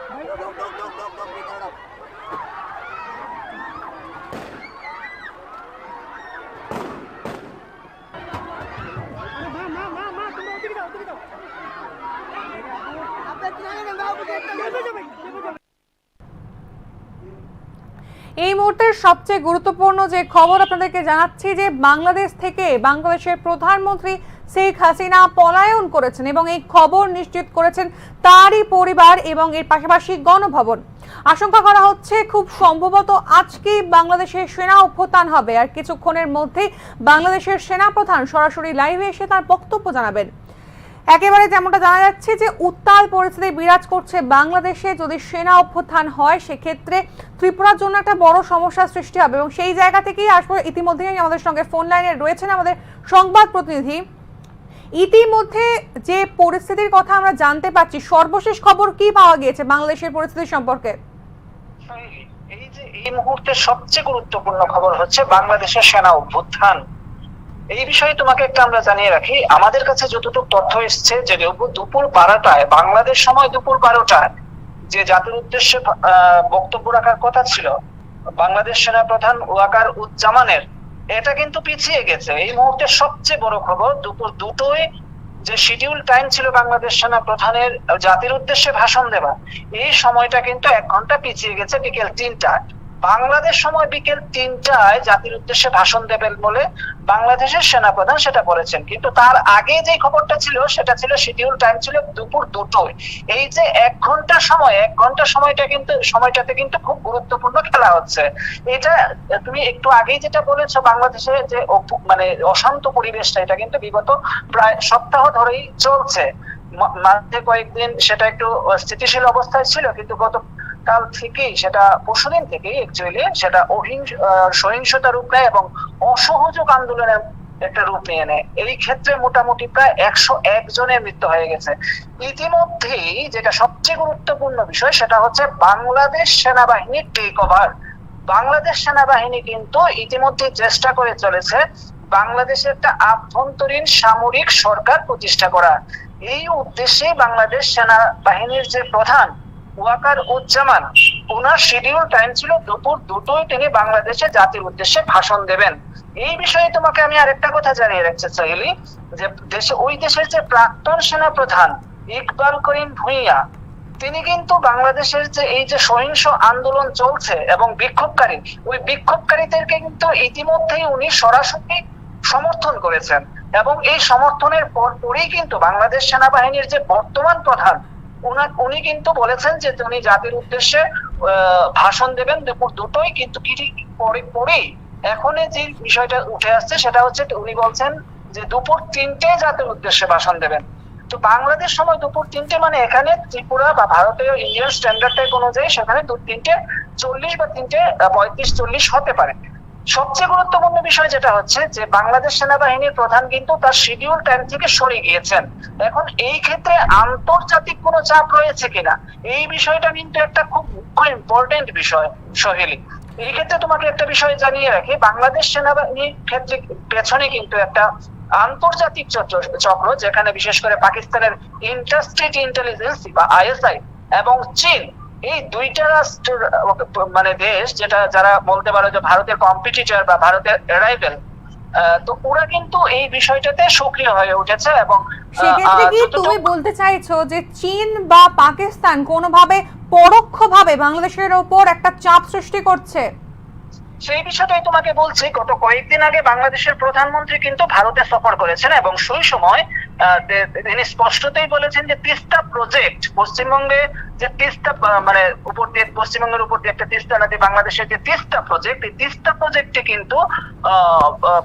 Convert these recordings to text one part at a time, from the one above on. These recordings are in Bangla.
এই মুহূর্তের সবচেয়ে গুরুত্বপূর্ণ যে খবর আপনাদেরকে জানাচ্ছি যে বাংলাদেশ থেকে বাংলাদেশের প্রধানমন্ত্রী শেখ হাসিনা পলায়ন করেছেন এবং এই খবর নিশ্চিত করেছেন তারই পরিবার এবং এর পাশাপাশি গণভবন। আশঙ্কা করা হচ্ছে খুব সম্ভবত আজকেই বাংলাদেশের সেনা অভ্যুত্থান হবে আর কিছুক্ষণের মধ্যেই বাংলাদেশের সেনাপ্রধান সরাসরি লাইভে এসে তার বক্তব্য জানাবেন। একেবারে যেমনটা জানা যাচ্ছে যে উত্তাল পরিস্থিতি বিরাজ করছে বাংলাদেশে। যদি সেনা অভ্যুত্থান হয় সেক্ষেত্রে ত্রিপুরার জন্য একটা বড় সমস্যার সৃষ্টি হবে এবং সেই জায়গা থেকেই আসলে ইতিমধ্যেই আমাদের সঙ্গে ফোন লাইনে রয়েছেন আমাদের সংবাদ প্রতিনিধি। ইতিমধ্যে যে পরিস্থিতির কথা আমরা জানতে পারছি, সর্বশেষ খবর কি পাওয়া গিয়েছে বাংলাদেশের পরিস্থিতি সম্পর্কে? এই মুহূর্তে সবচেয়ে গুরুত্বপূর্ণ খবর হচ্ছে বাংলাদেশের সেনা অভ্যুত্থান। এই বিষয়ে তোমাকে একটা আমরা জানিয়ে রাখি, আমাদের কাছে যতটুকু তথ্য এসছে যে দুপুর 12টায় বাংলাদেশ সময় দুপুর 12টায় যে জাতির উদ্দেশ্যে বক্তব্য রাখার কথা ছিল বাংলাদেশ সেনা প্রধান ওয়াকার উজ্জামানের, এটা কিন্তু পিছিয়ে গেছে। এই মুহূর্তে সবচেয়ে বড় খবর, দুপুর 2টোয় যে শিডিউল টাইম ছিল বাংলাদেশ সেনা প্রধানের জাতির উদ্দেশ্যে ভাষণ দেওয়া, এই সময়টা কিন্তু 1 ঘন্টা পিছিয়ে গেছে বিকেল 3টায়। বাংলাদেশ সময় বিকেল 3টায় জাতির উদ্দেশ্যে ভাষণ দেবেন বলে বাংলাদেশের সেনাপ্রধান সেটা বলেছেন, কিন্তু তার আগে যে খবরটা ছিল সেটা ছিল শিডিউল টাইম ছিল দুপুর 2টোয়। এই যে 1 ঘন্টা সময়, 1 ঘন্টা সময়টাতে কিন্তু খুব গুরুত্বপূর্ণ খেলা হচ্ছে। এটা তুমি একটু আগেই যেটা বলেছো, বাংলাদেশে যে মানে অশান্ত পরিবেশটা, এটা কিন্তু বিগত প্রায় সপ্তাহ ধরেই চলছে। মাঝে কয়েকদিন সেটা একটু স্থিতিশীল অবস্থায় ছিল, কিন্তু কাল থেকেই, সেটা পরশুদিন থেকেই অ্যাকচুয়ালি সেটা সহিংসতা রূপ নেয় এবং অসহযোগ আন্দোলনের একটা রূপ নিয়ে নেয়। এই ক্ষেত্রে মোটামুটি প্রায় 101 জনের মৃত্যু হয়ে গেছে। ইতিমধ্যেই যেটা সবচেয়ে গুরুত্বপূর্ণ বিষয় সেটা হচ্ছে বাংলাদেশ সেনাবাহিনীর টেক ওভার। বাংলাদেশ সেনাবাহিনী কিন্তু ইতিমধ্যে চেষ্টা করে চলেছে বাংলাদেশে একটা আভ্যন্তরীণ সামরিক সরকার প্রতিষ্ঠা করা। এই উদ্দেশ্যে বাংলাদেশ সেনাবাহিনীর যে প্রধান ওয়াকার উজ্জামান, ওনার শিডিউল টাইম ছিল দুপুর 2টোয় তিনি বাংলাদেশে জাতির উদ্দেশ্যে ভাষণ দেবেন। এই বিষয়ে তোমাকে আমি আরেকটা কথা জানিয়ে রাখছি সাহেলি, যে ওই দেশের যে প্রাক্তন সেনা প্রধান ইকবাল করিম ভুঁইয়া, তিনি কিন্তু বাংলাদেশের যে এই যে সহিংস আন্দোলন চলছে এবং বিক্ষোভকারী, ওই বিক্ষোভকারীদেরকে কিন্তু ইতিমধ্যেই উনি সরাসরি সমর্থন করেছেন এবং এই সমর্থনের পরেই কিন্তু বাংলাদেশ সেনাবাহিনীর যে বর্তমান প্রধান উনি কিন্তু বলেছেন যে উনি জাতির উদ্দেশ্যে ভাষণ দেবেন দুপুর 2টোয়। কিন্তু পরেই এখন যে বিষয়টা উঠে আসছে সেটা হচ্ছে উনি বলছেন যে দুপুর 3টায় জাতির উদ্দেশ্যে ভাষণ দেবেন। তো বাংলাদেশ সময় দুপুর 3টে মানে এখানে ত্রিপুরা বা ভারতীয় ইন্ডিয়ান স্ট্যান্ডার্ড টাইম অনুযায়ী সেখানে 3:40 বা 3:35-40 হতে পারে। সবচেয়ে গুরুত্বপূর্ণ বিষয় যেটা হচ্ছে যে বাংলাদেশ সেনাবাহিনীর প্রধান কিন্তু তার শিডিউল টাইম থেকে সরে গিয়েছেন। এখন এই ক্ষেত্রে আন্তর্জাতিক কোনো চাপ রয়েছে কিনা, এই বিষয়টা কিন্তু একটা খুব মুখ্য ইম্পর্টেন্ট বিষয় সোহেলি। এই ক্ষেত্রে তোমাকে একটা বিষয় জানিয়ে রাখি, বাংলাদেশ সেনাবাহিনীর ক্ষেত্রে পেছনে কিন্তু একটা আন্তর্জাতিক চক্র, যেখানে বিশেষ করে পাকিস্তানের ইন্টারস্টেট ইন্টেলিজেন্স বা ISI এবং চীন, এই দুইটা রাষ্ট্র মানে দেশ যেটা যারা বলতে পারো যে ভারতের কম্পিটিটর বা ভারতের রাইভেল, তো ওরা কিন্তু এই বিষয়টাতে সক্রিয় হয়ে উঠেছে। এবং সেক্ষেত্রে কি তুমি বলতে চাইছো যে চীন বা পাকিস্তান কোনোভাবে পরোক্ষভাবে বাংলাদেশের উপর একটা চাপ সৃষ্টি করছে? সেই বিষয়টাই তোমাকে বলছি, গত কয়েকদিন আগে বাংলাদেশের প্রধানমন্ত্রী কিন্তু ভারতে সফর করেছেন এবং সেই সময় তিনি স্পষ্টতই বলেছেন যে তিস্তা প্রজেক্ট, পশ্চিমবঙ্গে যে তিস্তা মানে পশ্চিমবঙ্গের উপর দিয়ে একটা তিস্তা নদী, বাংলাদেশের যে তিস্তা প্রজেক্ট, এই তিস্তা প্রজেক্টে কিন্তু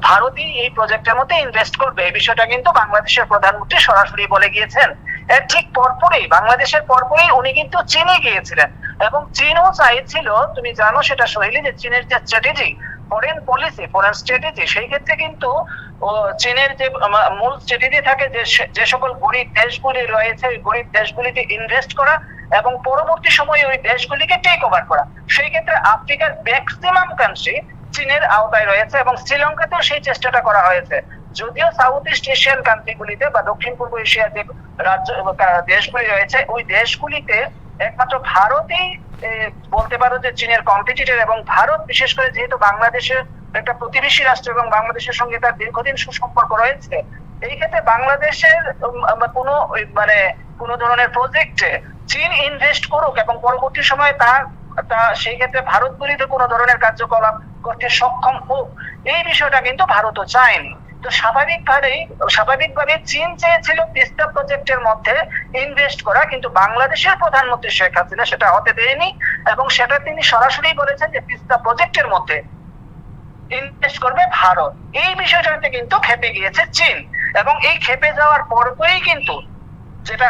ভারতই এই প্রজেক্টের মধ্যে ইনভেস্ট করবে। এই বিষয়টা কিন্তু বাংলাদেশের প্রধানমন্ত্রী সরাসরি বলে গিয়েছেন। এর ঠিক পরপরই, বাংলাদেশের পরপরই উনি কিন্তু চীনে গিয়েছিলেন এবং চীনও চাইছিল, তুমি জানো সেটা সোহেলি, যে চীনের যে strategy, foreign policy, foreign strategy, সেই ক্ষেত্রে কিন্তু চীনের যে মূল স্ট্র্যাটেজি থাকে যে সকল গরিব দেশগুলি রয়েছে ওই গরিব দেশগুলিতে ইনভেস্ট করা এবং পরবর্তী সময়ে ওই দেশগুলিকে টেক ওভার করা। সেই ক্ষেত্রে আফ্রিকার ম্যাক্সিমাম কান্ট্রি চীনের আওতায় রয়েছে এবং শ্রীলঙ্কাতেও সেই চেষ্টাটা করা হয়েছে। যদিও সাউথ ইস্ট এশিয়ান কান্ট্রিগুলিতে বা দক্ষিণ পূর্ব এশিয়ার যে রাজ্য দেশগুলি রয়েছে ওই দেশগুলিতে একমাত্র ভারতই বলতে পারো যে চীনের কম্পিটিটর, এবং ভারত বিশেষ করে যেহেতু বাংলাদেশের একটা প্রতিবেশী রাষ্ট্র এবং বাংলাদেশের সঙ্গে তার দীর্ঘদিন সুসম্পর্ক রয়েছে, এই ক্ষেত্রে বাংলাদেশের কোনো ধরনের প্রজেক্টে চীন ইনভেস্ট করুক এবং পরবর্তী সময়ে তা সেই ক্ষেত্রে ভারত বিরোধী কোনো ধরনের কার্যকলাপ করতে সক্ষম হোক, এই বিষয়টা কিন্তু ভারতও চায়নি। তো স্বাভাবিকভাবে চীন চেয়েছিল তিস্তা প্রজেক্টের মধ্যে ইনভেস্ট করা, কিন্তু বাংলাদেশের প্রধানমন্ত্রী শেখ হাসিনা সেটা হতে দেয়নি, এবং সেটা তিনি সরাসরি বলেছেন যে তিস্তা প্রজেক্টের মধ্যে ইনভেস্ট করবে ভারত। এই বিষয়টাতে কিন্তু খেপে গিয়েছে চীন, এবং এই খেপে যাওয়ার পরপরই কিন্তু যেটা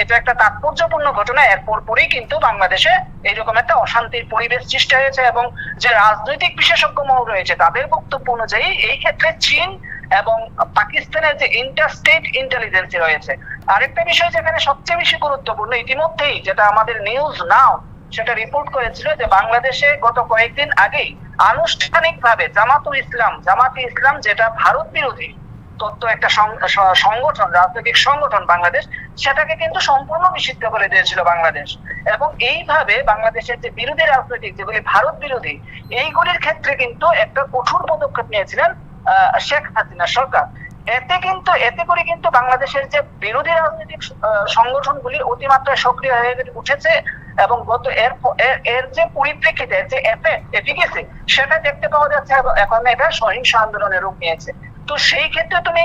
এটা একটা তাৎপর্যপূর্ণ ঘটনা, এর পরপরই কিন্তু বাংলাদেশে এইরকম একটা অশান্তির পরিবেশ সৃষ্টি হয়েছে, এবং যে রাজনৈতিক বিশেষজ্ঞ মহল রয়েছে তাদের বক্তব্য অনুযায়ী এই ক্ষেত্রে চীন এবং পাকিস্তানের যে ইন্টারস্টেট ইন্টেলিজেন্সি রয়েছে। আরেকটা বিষয় যেখানে সবচেয়ে বেশি গুরুত্বপূর্ণ, ইতিমধ্যেই যেটা আমাদের নিউজ নাও সেটা রিপোর্ট করেছিল যে বাংলাদেশে গত কয়েকদিন আগেই আনুষ্ঠানিকভাবে জামাতে ইসলাম যেটা ভারত বিরোধী তত্ত্ব একটা সংগঠন, রাজনৈতিক সংগঠন বাংলাদেশ, সেটাকে কিন্তু সম্পূর্ণ নিষিদ্ধ করে দিয়েছিল বাংলাদেশ। এবং এইভাবে বাংলাদেশের যে বিরোধী রাজনৈতিক যেগুলি ভারত বিরোধী, এইগুলির ক্ষেত্রে কিন্তু একটা কঠোর পদক্ষেপ নিয়েছিলেন শেখ হাসিনা সরকার। এতে করে কিন্তু বাংলাদেশের যে বিরোধী রাজনৈতিক সংগঠনগুলি অতিমাত্রায় সক্রিয় হয়ে উঠেছে, এবং এর যে পরিপ্রেক্ষিতে যে এফিকেসি সেটা দেখতে পাওয়া যাচ্ছে, এখন এটা সহিংস আন্দোলনের রূপ নিয়েছে। তো সেই ক্ষেত্রে তুমি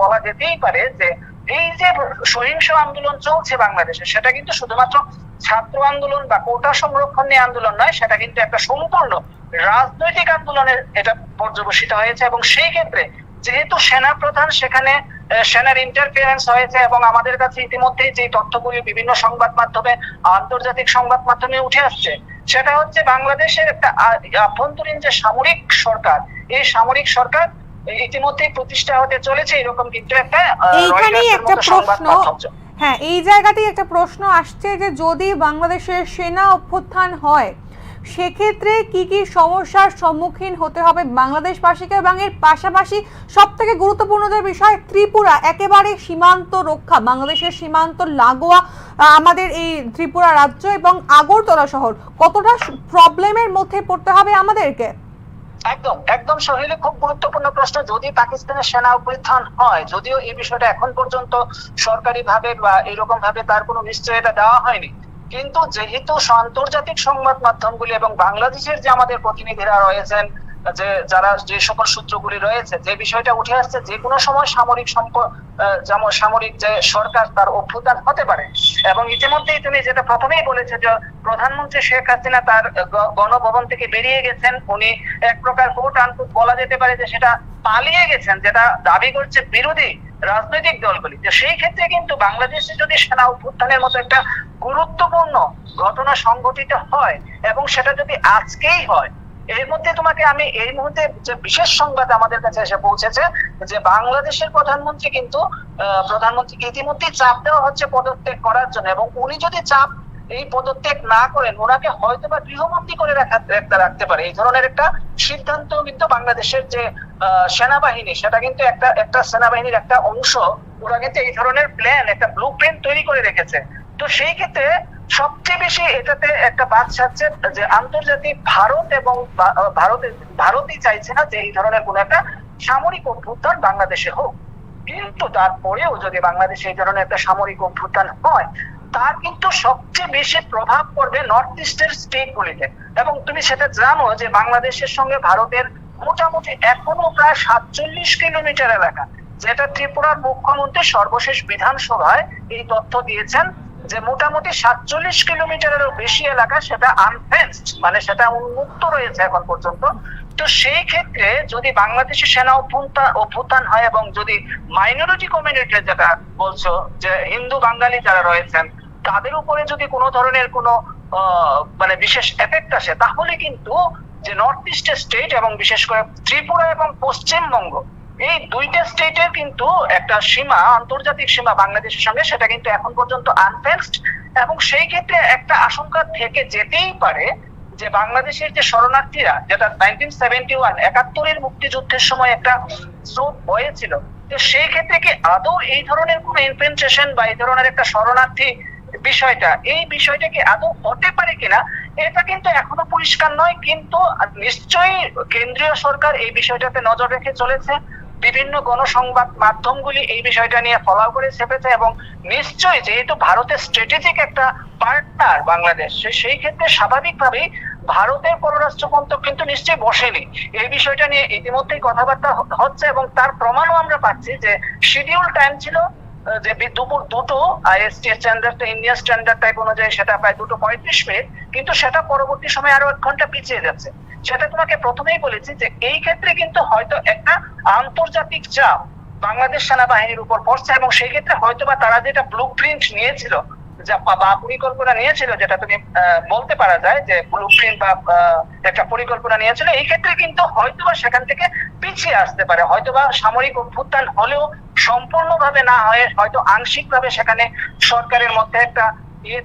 বলা যেতেই পারে যে এই যে সহিংস আন্দোলন চলছে বাংলাদেশে, সেটা কিন্তু শুধুমাত্র ছাত্র আন্দোলন বা কোটা সংরক্ষণ নিয়ে আন্দোলন নয়, সেটা কিন্তু একটা সম্পূর্ণ রাজনৈতিক আন্দোলনের এটা পর্যবসিত হয়েছে। এবং সেই ক্ষেত্রে যেহেতু সেনা প্রধান সেখানে সেনার ইন্টারফিয়ারেন্স হয়েছে, এবং আমাদের কাছে ইতিমধ্যেই যে তথ্যগুলি বিভিন্ন সংবাদ মাধ্যমে, আন্তর্জাতিক সংবাদ মাধ্যমে উঠে আসছে, সেটা হচ্ছে বাংলাদেশের একটা আভ্যন্তরীণ যে সামরিক সরকার, এই সামরিক সরকার ইতিমধ্যে প্রতিষ্ঠা হতে চলেছে, এরকম কিন্তু একটা হ্যাঁ, এই জায়গাতেই একটা প্রশ্ন আসছে যে যদি বাংলাদেশের সেনা অভ্যুত্থান হয় সেক্ষেত্রে কি কি সমস্যার সম্মুখীন হতে হবে বাংলাদেশবাসীকে, এবং এর পাশাপাশি সব থেকে গুরুত্বপূর্ণ যে বিষয় ত্রিপুরা, একেবারে সীমান্ত রক্ষা, বাংলাদেশের সীমান্ত লাগোয়া আমাদের এই ত্রিপুরা রাজ্য এবং আগরতলা শহর, কতটা প্রবলেমের মধ্যে পড়তে হবে আমাদেরকে? একদম সোহেলি, খুব গুরুত্বপূর্ণ প্রশ্ন। যদি পাকিস্তানের সেনা অভ্যুত্থান হয়, যদিও এই বিষয়টা এখন পর্যন্ত সরকারি ভাবে বা এরকম ভাবে তার কোনো নিশ্চয়তা দেওয়া হয়নি, কিন্তু যেহেতু আন্তর্জাতিক সংবাদ মাধ্যমগুলি এবং বাংলাদেশের যে আমাদের প্রতিনিধিরা রয়েছেন, যে সকল সূত্রগুলি রয়েছে, যে বিষয়টা উঠে আসছে যে কোনো সময় সামরিক যে সরকার তার অভ্যুত্থান হতে পারে। এবং ইতিমধ্যেই তুমি যেটা প্রথমেই বলেছে যে প্রধানমন্ত্রী শেখ হাসিনা তার গণভবন থেকে বেরিয়ে গেছেন, উনি এক প্রকার কোট আনকোট বলা যেতে পারে যে সেটা পালিয়ে গেছেন, যেটা দাবি করছে বিরোধী রাজনৈতিক দলগুলি। তো সেই ক্ষেত্রে কিন্তু বাংলাদেশে যদি সেনা অভ্যুত্থানের মতো একটা গুরুত্বপূর্ণ ঘটনা সংঘটিত হয়, এবং সেটা যদি আজকেই হয়, এর মধ্যে তোমাকে আমি এই মুহূর্তে যে বিশেষ সংবাদ আমাদের কাছে এসে পৌঁছেছে যে বাংলাদেশের প্রধানমন্ত্রীকে ইতিমধ্যে চাপ দেওয়া হচ্ছে পদত্যাগ করার জন্য, এবং উনি যদি এই পদত্যাগ না করেন ওনাকে হয়তো বা গৃহবন্দী করে রাখতে পারে। এই ধরনের একটা সিদ্ধান্ত কিন্তু বাংলাদেশের যে সেনাবাহিনী, সেটা কিন্তু একটা সেনাবাহিনীর একটা অংশ, ওরা কিন্তু এই ধরনের প্ল্যান, একটা ব্লু প্রিন্ট তৈরি করে রেখেছে। তো সেই ক্ষেত্রে সবচেয়ে বেশি এটাতে একটা বাদ ছাড়ছে যে আন্তর্জাতিক ভারতই চাইছে না যে এই ধরনের কোন একটা সামরিক অভ্যুত্থান বাংলাদেশে হোক। কিন্তু তারপরেও যদি বাংলাদেশে এই ধরনের একটা সামরিক অভ্যুত্থান হয়, তার কিন্তু সবচেয়ে বেশি প্রভাব পড়বে নর্থ ইস্টের স্টেট গুলিতে। এবং তুমি সেটা জানো যে বাংলাদেশের সঙ্গে ভারতের মোটামুটি এখনো প্রায় 47 কিলোমিটার এলাকা, যেটা ত্রিপুরার মুখ্যমন্ত্রী সর্বশেষ বিধানসভায় এই তথ্য দিয়েছেন যে মোটামুটি 47 কিলোমিটারেরও বেশি এলাকা সেটা আনফেন্সড, মানে সেটা উন্মুক্ত রয়েছে এখন পর্যন্ত। তো সেই ক্ষেত্রে যদি বাংলাদেশে সেনা অভ্যুত্থান হয়, এবং যদি মাইনরিটি কমিউনিটি যেটা বলছো যে হিন্দু বাঙালি যারা রয়েছেন তাদের উপরে যদি কোনো ধরনের কোনো বিশেষ এফেক্ট আসে, তাহলে কিন্তু যে নর্থ ইস্টের স্টেট এবং বিশেষ করে ত্রিপুরা এবং পশ্চিমবঙ্গ, এই দুইটা স্টেটের কিন্তু একটা সীমা, আন্তর্জাতিক সীমা বাংলাদেশের সঙ্গে, সেটা কিন্তু এখন পর্যন্ত আনফেন্সড। এবং সেই ক্ষেত্রে একটা আশঙ্কা থেকে যেতেই পারে যে বাংলাদেশের যে শরণার্থীরা, যেটা 1971 71-এর মুক্তিযুদ্ধের সময় একটা স্রোত বয়েছিল, তো সেই ক্ষেত্রে কি আদৌ এই ধরনের কোন ইনফিল্ট্রেশন বা এই ধরনের একটা শরণার্থী বিষয়টা, এই বিষয়টা কি আদৌ হতে পারে কিনা এটা কিন্তু এখনো পরিষ্কার নয়। কিন্তু নিশ্চয়ই কেন্দ্রীয় সরকার এই বিষয়টাতে নজর রেখে চলেছে। বিভিন্ন গণসংবাদ মাধ্যমগুলি এই বিষয়টা নিয়ে ফলো করে চেপেছে এবং নিশ্চয়ই যেহেতু ভারতের স্ট্র্যাটেজিক একটা পার্টনার বাংলাদেশ, সেই ক্ষেত্রে স্বাভাবিকভাবেই ভারতের পররাষ্ট্র মন্ত্রক কিন্তু নিশ্চয়ই বসেনি। এই বিষয়টা নিয়ে ইতিমধ্যেই কথাবার্তা হচ্ছে এবং তার প্রমাণও আমরা পাচ্ছি যে শিডিউল টাইম ছিল যে দুপুর 2টো IST standard Indian standard type অনুযায়ী সেটা প্রায় 2:35, কিন্তু সেটা পরবর্তী সময় আরো 1 ঘন্টা পিছিয়ে যাচ্ছে। সেটা তোমাকে প্রথমেই বলেছি যে এই ক্ষেত্রে কিন্তু হয়তো একটা আন্তর্জাতিক চাপ বাংলাদেশ সেনাবাহিনীর উপর পড়ছে এবং সেই ক্ষেত্রে হয়তোবা তারা যেটা ব্লুপ্রিন্ট নিয়েছিল বা পরিকল্পনা নিয়েছিল, যেটা তুমি বলতে পারা যায় যে ব্লুপ্রিন্ট বা একটা পরিকল্পনা নিয়েছিল, এই ক্ষেত্রে কিন্তু হয়তোবা সেখান থেকে পিছিয়ে আসতে পারে। হয়তোবা সামরিক অভ্যুত্থান হলেও সম্পূর্ণভাবে না হয়ে হয়তো আংশিকভাবে সেখানে সরকারের মধ্যে একটা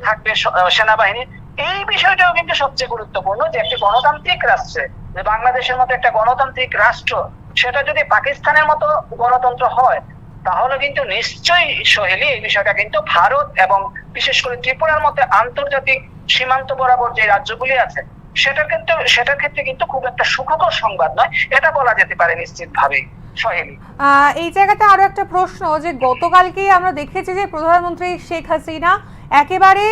থাকবে সেনাবাহিনীর। এই বিষয়টাও কিন্তু সবচেয়ে গুরুত্বপূর্ণ যে একটি গণতান্ত্রিক রাষ্ট্রে, যে বাংলাদেশের মতো একটা গণতান্ত্রিক রাষ্ট্র, সেটা যদি পাকিস্তানের মতো গণতন্ত্র হয় তাহলে কিন্তু নিশ্চয়ই সোহেলি এই বিষয়টা কিন্তু ভারত এবং বিশেষ করে ত্রিপুরার মধ্যে আন্তর্জাতিক সীমান্ত বরাবর যে রাজ্যগুলি আছে সেটার ক্ষেত্রে কিন্তু খুব একটা সুখকর সংবাদ নয়, এটা বলা যেতে পারে নিশ্চিতভাবেই। সোহেলি, এই জায়গাতে আরো একটা প্রশ্ন, যে গতকালকে আমরা দেখেছি যে প্রধানমন্ত্রী শেখ হাসিনা একেবারে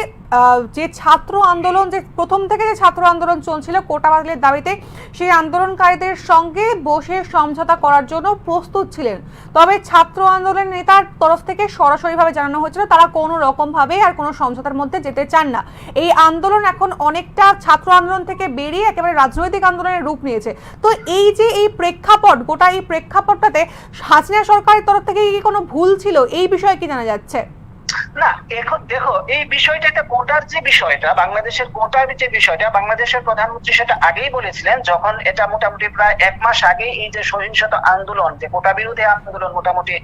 যে ছাত্র আন্দোলন, যে প্রথম থেকে যে ছাত্র আন্দোলন চলছিল কোটা বাতিলের দাবিতে, সেই আন্দোলনকারীদের সঙ্গে বসে সমঝোতা করার জন্য প্রস্তুত ছিলেন। তবে ছাত্র আন্দোলনের নেতার তরফ থেকে সরাসরিভাবে জানানো হয়েছিল তারা কোনো রকমভাবে আর কোনো সমঝোতার মধ্যে যেতে চান না। এই আন্দোলন এখন অনেকটা ছাত্র আন্দোলন থেকে বেরিয়ে একেবারে রাজনৈতিক আন্দোলনের রূপ নিয়েছে। তো এই যে এই প্রেক্ষাপট, গোটা এই প্রেক্ষাপটটাতে হাসিনা সরকারের তরফ থেকে কি কোনো ভুল ছিল, এই বিষয়ে কি জানা যাচ্ছে? না, এখন দেখো এই বিষয়টা, একটা কোটার যে বিষয়টা, বাংলাদেশের কোটার যে বিষয়টা, বাংলাদেশের প্রধানমন্ত্রী সেটা আগেই বলেছিলেন যখন এটা মোটামুটি প্রায় 1 মাস আগে এই যে সহিংসত আন্দোলন, যে কোটা বিরোধী আন্দোলন মোটামুটি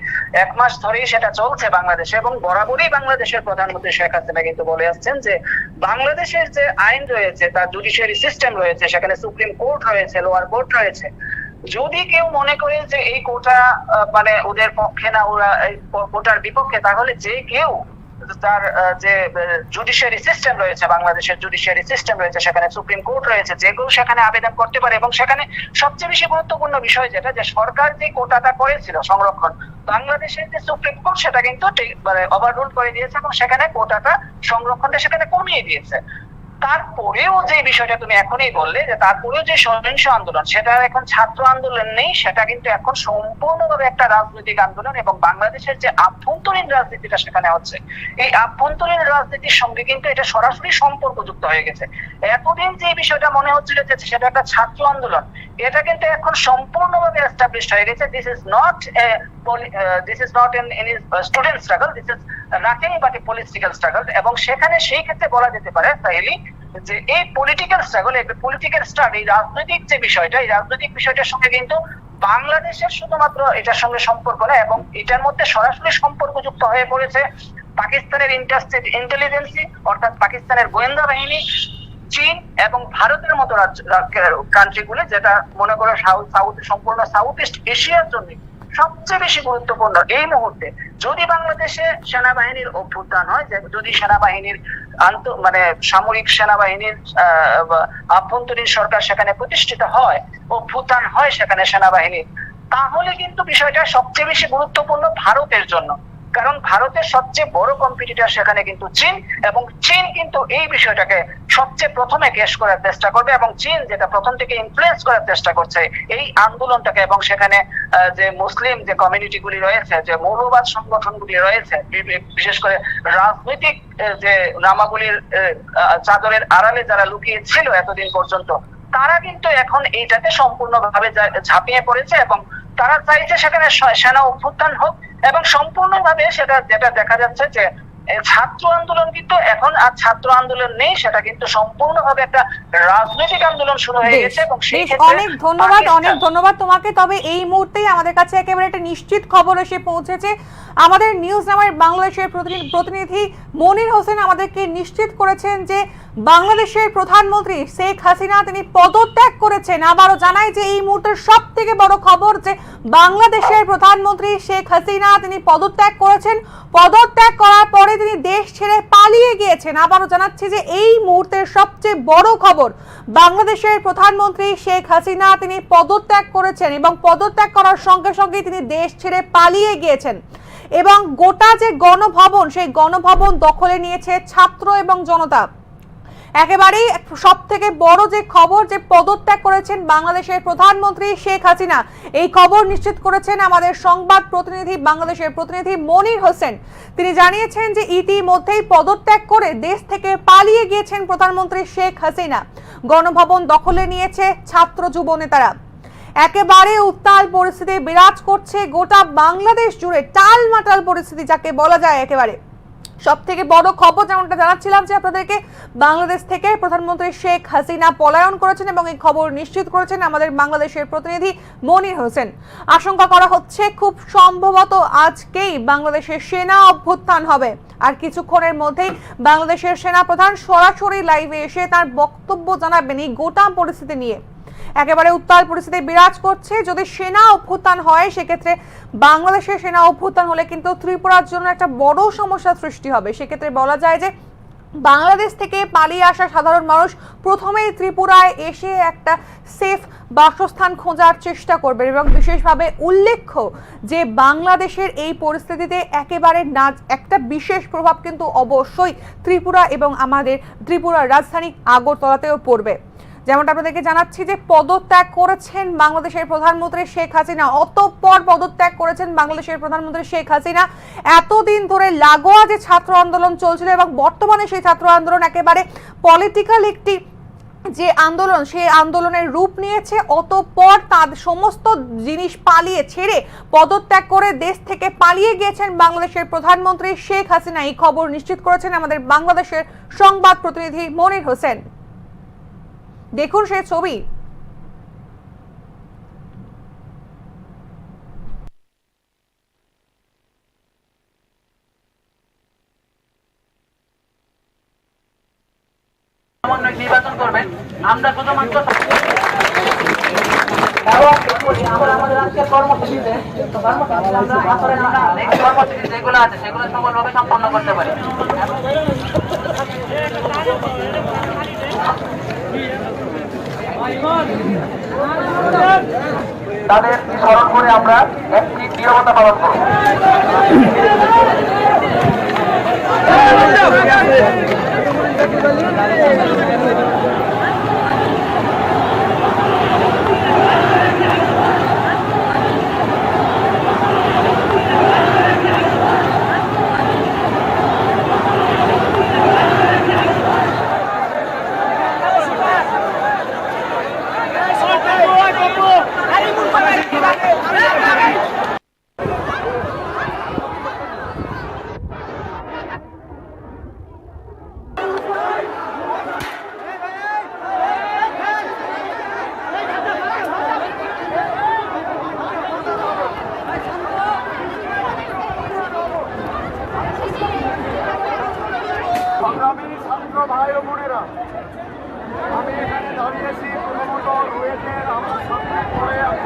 1 মাস ধরেই সেটা চলছে বাংলাদেশে এবং বরাবরই বাংলাদেশের প্রধানমন্ত্রী শেখ হাসিনা কিন্তু বলে আসছেন যে বাংলাদেশের যে আইন রয়েছে, তার জুডিশিয়ারি সিস্টেম রয়েছে, সেখানে সুপ্রিম কোর্ট রয়েছে, লোয়ার কোর্ট রয়েছে, যদি কেউ মনে করে যে এই কোটা মানে ওদের পক্ষে না, ওরা এই কোটার বিপক্ষে, তাহলে যে কেউ তার যে জুডিশিয়ারি সিস্টেম রয়েছে, বাংলাদেশের জুডিশিয়ারি সিস্টেম রয়েছে, সেখানে সুপ্রিম কোর্ট রয়েছে, যে কেউ সেখানে আবেদন করতে পারে। এবং সেখানে সবচেয়ে বেশি গুরুত্বপূর্ণ বিষয় যেটা, যে সরকার যে কোটাটা করেছিল সংরক্ষণ, বাংলাদেশের যে সুপ্রিম কোর্ট সেটা কিন্তু ওভাররুল করে দিয়েছে এবং সেখানে কোটাটা সংরক্ষণটা সেখানে কমিয়ে দিয়েছে। তারপরেও যে বিষয়টা তুমি এখনই বললে, যে তারপরেও যে সহিংস আন্দোলন, সেটা এখন ছাত্র আন্দোলন নেই, সেটা কিন্তু এখন সম্পূর্ণভাবে একটা রাজনৈতিক আন্দোলন এবং বাংলাদেশের যে আভ্যন্তরীণ রাজনীতিটা সেখানে হচ্ছে, এই আভ্যন্তরীণ রাজনীতির সঙ্গে কিন্তু এটা সরাসরি সম্পর্কযুক্ত হয়ে গেছে। এতদিন যে বিষয়টা মনে হচ্ছিল যে সেটা একটা ছাত্র আন্দোলন, এটা কিন্তু এখন সম্পূর্ণভাবে এস্টাবলিশড হয়ে গেছে। This is not any student struggle, this is nothing but a political struggle. এবং সেখানে সেই ক্ষেত্রে বলা যেতে পারে তাহলে যে এই পলিটিক্যাল স্ট্রাগল, এই পলিটিক্যাল স্ট্রাগল, এই রাজনৈতিক যে বিষয়টা, এই রাজনৈতিক বিষয়টার সঙ্গে কিন্তু বাংলাদেশের শুধুমাত্র এটার সঙ্গে সম্পর্ক না, এবং এটার মধ্যে সরাসরি সম্পর্কযুক্ত হয়ে পড়েছে পাকিস্তানের ইন্টারস্টেট ইন্টেলিজেন্সি, অর্থাৎ পাকিস্তানের গোয়েন্দা বাহিনী, চীন এবং ভারতের মতো কান্ট্রিগুলো, যেটা মনে করো সম্পূর্ণ সাউথ ইস্ট এশিয়ার জন্য সবচেয়ে বেশি গুরুত্বপূর্ণ এই মুহূর্তে। যদি বাংলাদেশে সেনাবাহিনীর অভ্যুত্থান হয়, যদি সেনাবাহিনীর মানে সামরিক সেনাবাহিনীর আভ্যন্তরীণ সরকার সেখানে প্রতিষ্ঠিত হয়, অভ্যুত্থান হয় সেখানে সেনাবাহিনীর, তাহলে কিন্তু বিষয়টা সবচেয়ে বেশি গুরুত্বপূর্ণ ভারতের জন্য। কারণ ভারতের সবচেয়ে বড় কম্পিটিটর সেখানে কিন্তু চীন, এবং চীন কিন্তু এই বিষয়টাকে সবচেয়ে প্রথমে ক্যাশ করার চেষ্টা করবে, এবং চীন যেটা প্রথম থেকে ইনফ্লুয়েন্স করার চেষ্টা করছে এই আন্দোলনটাকে, এবং সেখানে যে মুসলিম যে কমিউনিটিগুলি রয়েছে, যে মৌলবাদ সংগঠনগুলি রয়েছে, বিশেষ করে রাজনৈতিক যে নামাগুলির চাদরের আড়ালে যারা লুকিয়ে ছিল এতদিন পর্যন্ত, তারা কিন্তু এখন এইটাতে সম্পূর্ণভাবে ঝাঁপিয়ে পড়েছে এবং তারা চাইছে সেখানে সেনা অভ্যুত্থান হোক। এবং সম্পূর্ণভাবে সেটা যেটা দেখা যাচ্ছে যে ছাত্র আন্দোলন কিন্তু এখন আর ছাত্র আন্দোলন নেই, সেটা কিন্তু সম্পূর্ণভাবে একটা রাজনৈতিক আন্দোলন শুরু হয়ে গেছে। এবং সেই ক্ষেত্রে অনেক ধন্যবাদ তোমাকে। তবে এই মুহূর্তেই আমাদের কাছে একেবারে একটা নিশ্চিত খবর এসে পৌঁছেছে। আমাদের নিউজ নামের বাংলাদেশের প্রতিনিধি মনির হোসেন আমাদেরকে নিশ্চিত করেছেন যে বাংলাদেশের প্রধানমন্ত্রী শেখ হাসিনা তিনি পদত্যাগ করেছেন। আবারও জানাই যে এই মুহূর্তের সব থেকে বড় খবর যে বাংলাদেশের প্রধানমন্ত্রী শেখ হাসিনা তিনি পদত্যাগ করেছেন। পদত্যাগ করার পরে একেবারে তিনি দেশ ছেড়ে পালিয়ে গিয়েছেন। আবারও জানাচ্ছি যে এই মুহূর্তের সবচেয়ে বড় খবর, বাংলাদেশের প্রধানমন্ত্রী শেখ হাসিনা তিনি পদত্যাগ করেছেন এবং পদত্যাগ করার সঙ্গে সঙ্গে তিনি দেশ ছেড়ে পালিয়ে গিয়েছেন এবং গোটা যে গণভবন সেই গণভবন দখলে নিয়েছে ছাত্র এবং জনতা। একেবারেই সব থেকে বড় যে খবর, যে পদত্যাগ করেছেন বাংলাদেশের প্রধানমন্ত্রী শেখ হাসিনা, এই খবর নিশ্চিত করেছেন আমাদের সংবাদ প্রতিনিধি, বাংলাদেশের প্রতিনিধি মনির হোসেন। তিনি জানিয়েছেন যে ইতিমধ্যেই পদত্যাগ করে দেশ থেকে পালিয়ে গিয়েছেন প্রধানমন্ত্রী শেখ হাসিনা। গণভবন দখলে নিয়েছে ছাত্র যুব নেতারা। একেবারে উত্তাল পরিস্থিতি বিরাজ করছে গোটা বাংলাদেশ জুড়ে, টালমাটাল পরিস্থিতি যাকে বলা যায়। একেবারে সব থেকে বড় খবর যেমনটা জানাচ্ছিলাম যে আপনাদেরকে, বাংলাদেশ থেকে প্রধানমন্ত্রী শেখ হাসিনা পলায়ন করেছেন এবং এই খবর নিশ্চিত করেছেন আমাদের বাংলাদেশের প্রতিনিধি মনির হোসেন। আশঙ্কা করা হচ্ছে খুব সম্ভবত আজকেই বাংলাদেশের সেনা অভ্যুত্থান হবে। আর কিছুক্ষণের মধ্যেই বাংলাদেশের সেনা প্রধান সরাসরি লাইভে এসে তার বক্তব্য জানাবেন এই গোটা পরিস্থিতি নিয়ে। একেবারে উত্তাল পরিস্থিতি বিরাজ করছে। যদি সেনা অভ্যুত্থান হয় সেক্ষেত্রে, বাংলাদেশের সেনা অভ্যুত্থান হলে কিন্তু ত্রিপুরার জন্য একটা বড় সমস্যা সৃষ্টি হবে। সেক্ষেত্রে বলা যায় যে বাংলাদেশ থেকে পালিয়ে আসা সাধারণ মানুষ প্রথমেই ত্রিপুরায় এসে একটা সেফ বাসস্থান খোঁজার চেষ্টা করবে এবং বিশেষভাবে উল্লেখ্য যে বাংলাদেশের এই পরিস্থিতিতে একেবারে একটা বিশেষ প্রভাব কিন্তু অবশ্যই ত্রিপুরা এবং আমাদের ত্রিপুরার রাজধানী আগরতলাতেও পড়বে। যেমনটা আপনাদেরকে জানাচ্ছি যে পদত্যাগ করেছেন বাংলাদেশের প্রধানমন্ত্রী শেখ হাসিনা। অতঃপর পদত্যাগ করেছেন বাংলাদেশের প্রধানমন্ত্রী শেখ হাসিনা। এতদিন ধরে লাগোয়া যে ছাত্র আন্দোলন চলছিল এবং বর্তমানে সেই ছাত্র আন্দোলন একেবারে পলিটিক্যাল একটি যে আন্দোলন, সেই আন্দোলনের রূপ নিয়েছে। অতঃপর তার সমস্ত জিনিস পালিয়ে ছেড়ে পদত্যাগ করে দেশ থেকে পালিয়ে গিয়েছেন বাংলাদেশের প্রধানমন্ত্রী শেখ হাসিনা। এই খবর নিশ্চিত করেছেন আমাদের বাংলাদেশের সংবাদ প্রতিনিধি মনির হোসেন। দেখুন সেই ছবি। নির্বাচন করবেন, আমরা শুধুমাত্র আমাদের আজকের কর্মসূচিতে যেগুলো আছে সেগুলো সফলভাবে সম্পন্ন করতে পারি। তাদের স্মরণ করে আমরা একটি নীরবতা পালন করব। সংগ্রামী ছাত্র ভাই ও বোনেরা, আমি এখানে দাঁড়িয়েছি প্রথমত রয়েছেন আমার সামনে করে আমি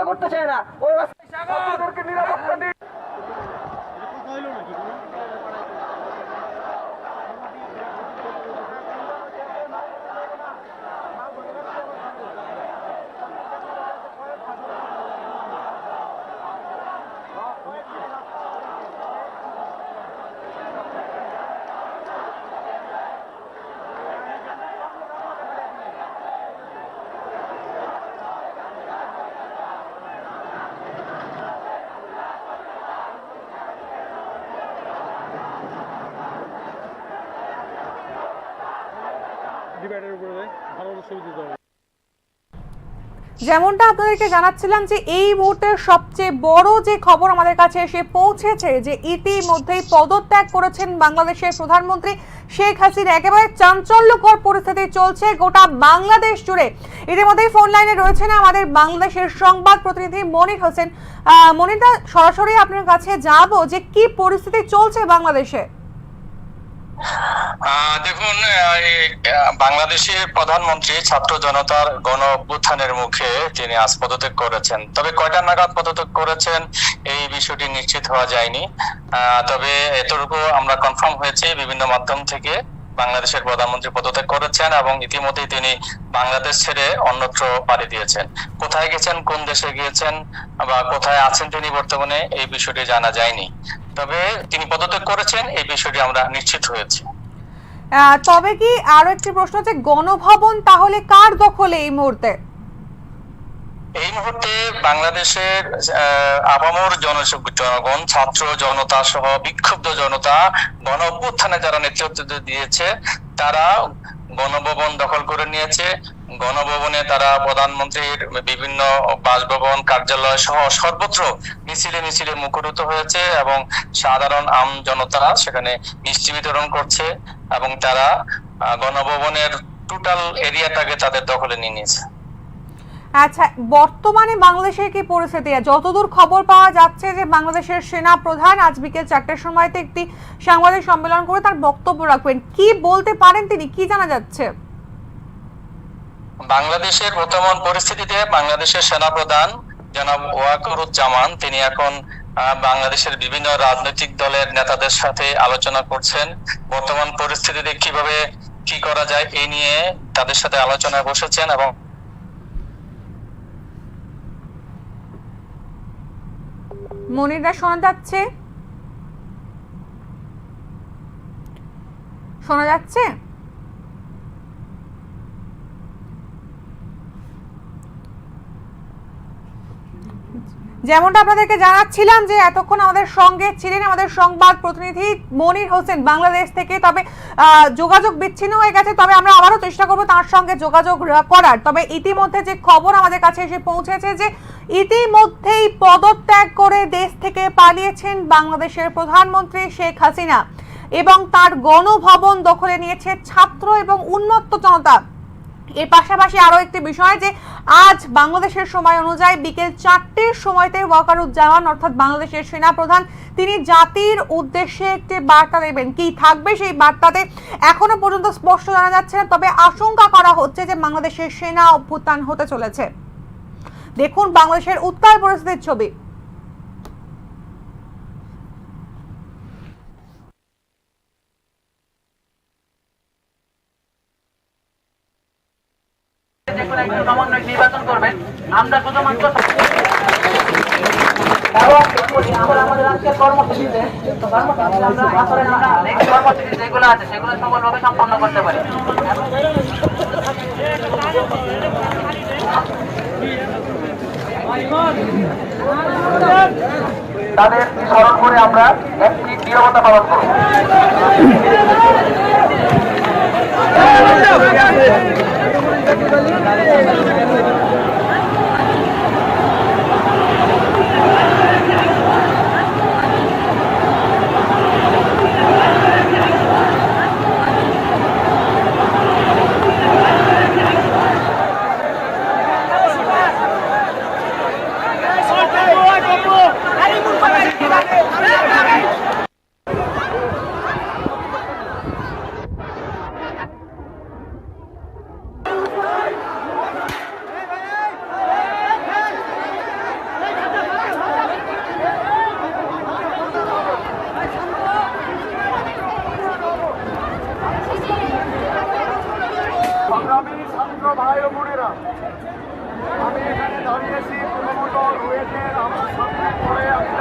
অপেক্ষা করতে চায় না, ওই রাস্তায় ছাত্রদেরকে নিরাপত্তা দিন। যেমনটা আপনাদেরকে জানাচ্ছিলাম যে এই মুহূর্তের সবচেয়ে বড় যে খবর আমাদের কাছে এসে পৌঁছেছে যে ইতিমধ্যেই পদত্যাগ করেছেন বাংলাদেশের প্রধানমন্ত্রী শেখ হাসিনা। একেবারে চাঞ্চল্যকর পরিস্থিতি চলছে গোটা বাংলাদেশ জুড়ে। ইতিমধ্যেই ফোন লাইনে রয়েছেন আমাদের বাংলাদেশের সংবাদ প্রতিনিধি মনির হোসেন। মনিরদা, সরাসরি আপনার কাছে যাব যে কি পরিস্থিতি চলছে বাংলাদেশে। দেখুন, বাংলাদেশের প্রধানমন্ত্রী ছাত্র জনতার গণ অভ্যুত্থানের মুখে তিনি আজ পদত্যাগ করেছেন। তবে কয়টা নাগাদ পদত্যাগ করেছেন এই বিষয়টি নিশ্চিত হওয়া যায়নি। তবে এতটুকু আমরা কনফার্ম হয়েছে বিভিন্ন মাধ্যম থেকে বাংলাদেশের প্রধানমন্ত্রী পদত্যাগ করেছেন এবং ইতিমধ্যেই তিনি বাংলাদেশ ছেড়ে অন্যত্র পাড়ি দিয়েছেন। কোথায় গেছেন, কোন দেশে গিয়েছেন বা কোথায় আছেন তিনি বর্তমানে এই বিষয়টি জানা যায়নি। তবে তিনি পদত্যাগ করেছেন এই বিষয়টি আমরা নিশ্চিত হয়েছি। তবে কি আরো একটি প্রশ্ন, যে গণভবন তাহলে কার দখলে এই মুহূর্তে? এই মুহূর্তে বাংলাদেশের আপামর জনগণ, ছাত্র জনতা সহ বিক্ষুব্ধ জনতা, গণ অভ্যুত্থানে যারা নেতৃত্ব দিয়েছে তারা গণভবন দখল করে নিয়েছে। গণভবনে তারা প্রধানমন্ত্রীর বিভিন্ন বাসভবন, কার্যালয় সহ সর্বত্র মিছিলে মিছিলে মুখরিত হয়েছে এবং সাধারণ আম জনতারা সেখানে মিষ্টি বিতরণ করছে এবং তারা গণভবনের টোটাল এরিয়াটাকে তাদের দখলে নিয়ে নিয়েছে। আচ্ছা, বর্তমানে বাংলাদেশের কি পরিস্থিতি? যতদূর খবর পাওয়া যাচ্ছে যে বাংলাদেশের সেনা প্রধান আজ বিকেল 4টার সময়তে একটি সাংবাদিক সম্মেলন করে তার বক্তব্য রাখবেন। কি বলতে পারেন তিনি, কি জানা যাচ্ছে? বাংলাদেশের বর্তমান পরিস্থিতিতে বাংলাদেশের সেনা প্রধান জনাব ওয়াকারুজ্জামান তিনি এখন বাংলাদেশের বিভিন্ন রাজনৈতিক দলের নেতাদের সাথে আলোচনা করছেন। বর্তমান পরিস্থিতিতে কিভাবে কি করা যায় এই নিয়ে তাদের সাথে আলোচনায় বসেছেন এবং মনিরদা শোনা যাচ্ছে? শোনা যাচ্ছে? যেমনটা আপনাদেরকে জানাচ্ছিলাম যে এতক্ষণ আমাদের সঙ্গে ছিলেন আমাদের সংবাদ প্রতিনিধি মনির হোসেন বাংলাদেশ থেকে। তবে যোগাযোগ বিচ্ছিন্ন হয়ে গেছে, তবে আমরা আবারও চেষ্টা করব তার সঙ্গে যোগাযোগ করার। তবে ইতিমধ্যে যে খবর আমাদের কাছে এসে পৌঁছেছে যে ইতিমধ্যেই পদত্যাগ করে দেশ থেকে পালিয়েছেন বাংলাদেশের প্রধানমন্ত্রী শেখ হাসিনা এবং তার গণভবন দখলে নিয়েছে ছাত্র এবং উন্মত্ত জনতা। এর পাশাপাশি আরো একটি বিষয় যে আজ বাংলাদেশের সময় অনুযায়ী বিকেল 4টের সময়তে ওয়াকারুজ্জামান অর্থাৎ বাংলাদেশের সেনা প্রধান তিনি জাতির উদ্দেশ্যে একটি বার্তা দেবেন। কি থাকবে সেই বার্তাতে এখনো পর্যন্ত স্পষ্ট জানা যাচ্ছে না, তবে আশঙ্কা করা হচ্ছে যে বাংলাদেশের সেনা অভ্যুত্থান হতে চলেছে। দেখুন বাংলাদেশের উত্তাল পরিস্থিতির ছবি। নির্বাচন করবেন, আমরা শুধুমাত্র আমাদের আজকের কর্মসূচিতে যেগুলো আছে সেগুলো সফলভাবে সম্পন্ন করতে পারি। তাদের স্মরণ করে আমরা একটি নীরবতা পালন করব। আমি এখানে দাঁড়িয়েছি প্রথমত রুয়েটের আমার সামনে পরে আমি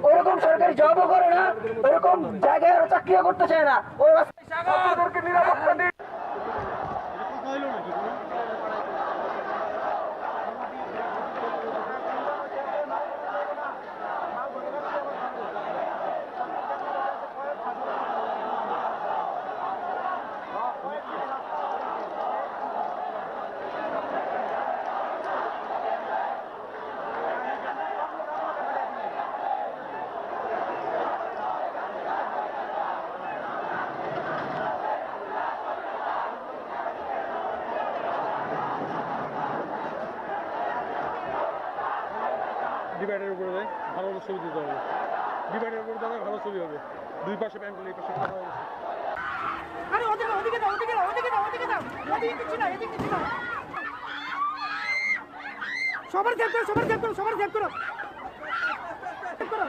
ওরকম সরকারি জবও করে না, ওরকম জায়গায় চাকরিও করতে চায় না। ওই আপনাদেরকে নিরাপত্তা দিই। ডিভাইডের উপরে দেয়, ভালো ভালো ছবি দিতে হবে। ডিভাইডের উপরে দেওয়া ভালো ছবি হবে। দুই পাশে প্যান্ডেল, এই পাশে খাওয়া হবে। আরে ওদিকে ওদিকে দাও, ওদিকে দাও, ওদিকে দাও, ওদিকে দাও, ওদিকে কিছু না, এদিকে কিছু না। সবার সেভ করো, সবার সেভ করো, সবার সেভ করো, সেভ করো।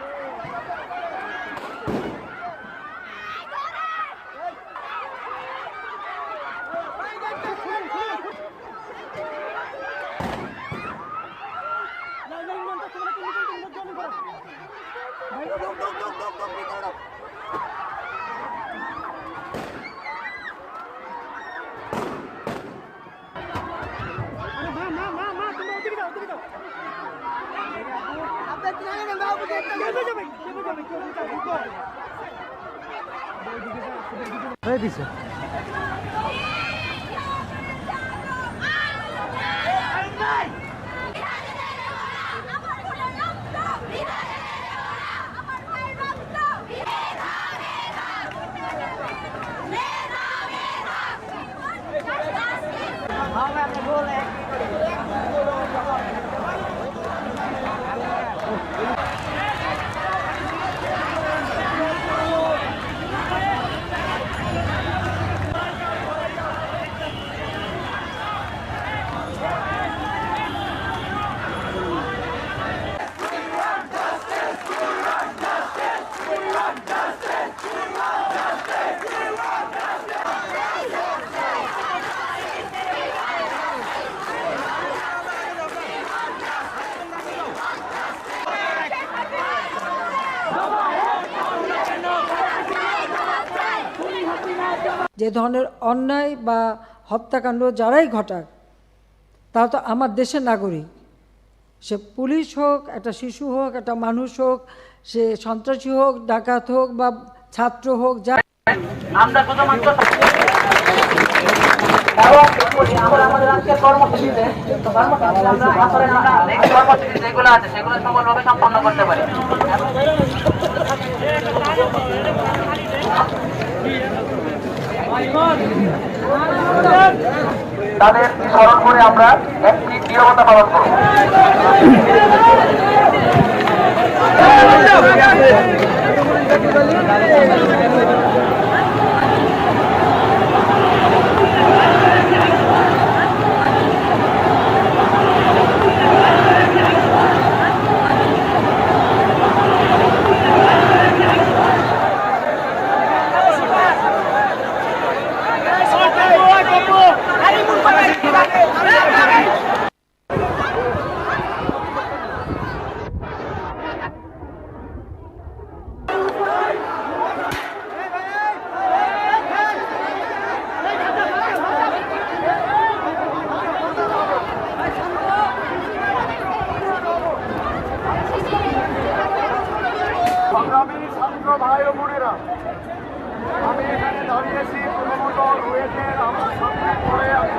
যে ধরনের অন্যায় বা হত্যাকাণ্ড যারাই ঘটাক তারা তো আমার দেশের নাগরিক। সে পুলিশ হোক, একটা শিশু হোক, একটা মানুষ হোক, সে সন্ত্রাসী হোক, ডাকাত হোক বা ছাত্র হোক, যা আমরা শুধুমাত্র আমাদের আজকের কর্মসূচিতে যেগুলো আছে সেগুলো সফলভাবে সম্পন্ন করতে পারি। তাদের স্মরণ করে আমরা একটি নীরবতা পালন করব। সংগ্রামী ছাত্র ভাই ও বোনেরা, আমি এখানে দাঁড়িয়েছি প্রথমত রুয়েটের আমার সামনে পড়ে আমি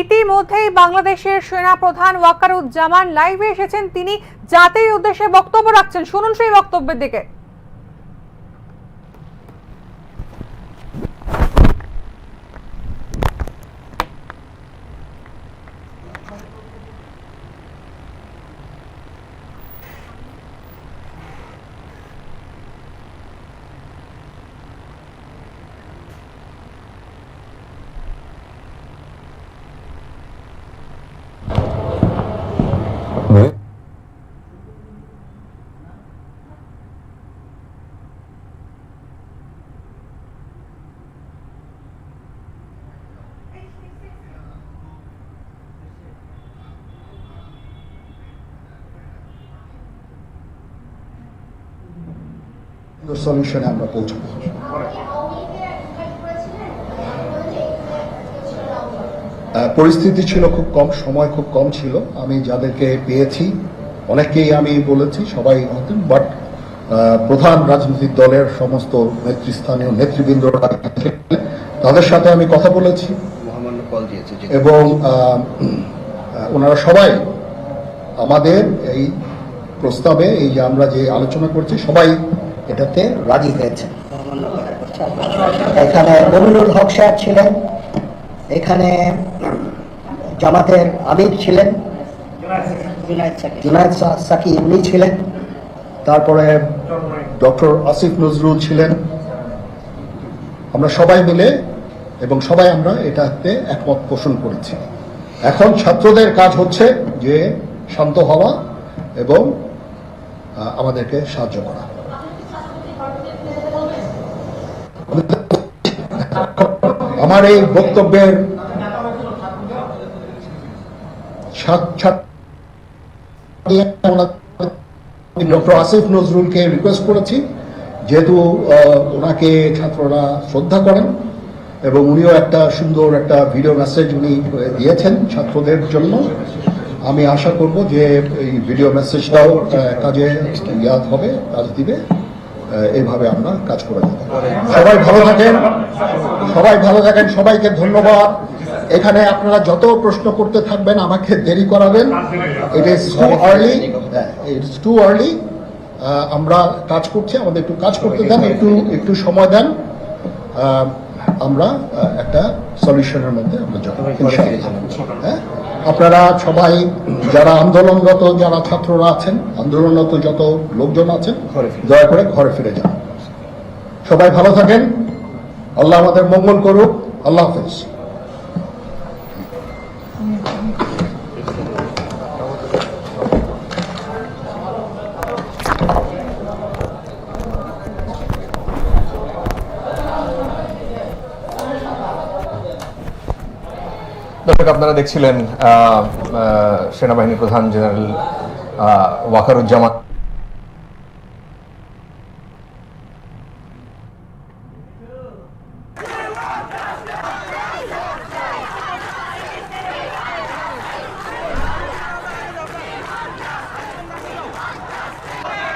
ইতিমধ্যেই বাংলাদেশের সেনাপ্রধান ওয়াকারুজ্জামান লাইভে এসেছেন। তিনি জাতির উদ্দেশ্যে বক্তব্য রাখছেন, শুনুন সেই বক্তব্যের দিকে। সলিউশনে আমরা পৌঁছবো। পরিস্থিতি ছিল খুব কম, সময় খুব কম ছিল। আমি যাদেরকে পেয়েছি অনেককেই আমি বলেছি, সবাই হতেন, বাট প্রধান রাজনৈতিক দলের সমস্ত নেতৃস্থানীয় নেতৃবৃন্দরা তাদের সাথে আমি কথা বলেছি এবং ওনারা সবাই আমাদের এই প্রস্তাবে, এই যে আমরা যে আলোচনা করছি, সবাই এটাতে রাজি হয়েছে। এখানে মমিনুল হক সাহেব ছিলেন, এখানে জামাতের আমির ছিলেন, জুনায়েদ সাকি উনি ছিলেন, তারপরে ডক্টর আসিফ নজরুল ছিলেন। আমরা সবাই মিলে এবং সবাই আমরা এটাতে একমত পোষণ করেছি। এখন ছাত্রদের কাজ হচ্ছে যে শান্ত হওয়া এবং আমাদেরকে সাহায্য করা। আমার এই বক্তব্যের ডক্টর আসিফ নজরুলকে রিকোয়েস্ট করেছি, যেহেতু ওনাকে ছাত্ররা শ্রদ্ধা করেন এবং উনিও একটা সুন্দর একটা ভিডিও মেসেজ উনি দিয়েছেন ছাত্রদের জন্য। আমি আশা করব যে এই ভিডিও মেসেজটাও কাজে ইয়াদ হবে, কাজ দিবে। এইভাবে আমরা কাজ করে যাব। সবাই ভালো থাকেন, সবাই ভালো থাকেন, সবাইকে ধন্যবাদ। এখানে আপনারা যত প্রশ্ন করতে থাকবেন আমাকে দেরি করাবেন। It is too early, it's too early. আমরা কাজ করছি, আমাদের একটু কাজ করতে দেন, একটু সময় দেন। আমরা একটা সলিউশনের মধ্যে আমরা যাব ইনশাআল্লাহ। হ্যাঁ, আপনারা সবাই যারা আন্দোলনরত, যারা ছাত্ররা আছেন, আন্দোলনরত যত লোকজন আছেন, দয়া করে ঘরে ফিরে যান। সবাই ভালো থাকেন, আল্লাহ আমাদের মঙ্গল করুক। আল্লাহ হাফেজ। দর্শক, আপনারা দেখছিলেন সেনাবাহিনী প্রধান জেনারেল ওয়াকারুজ্জামান।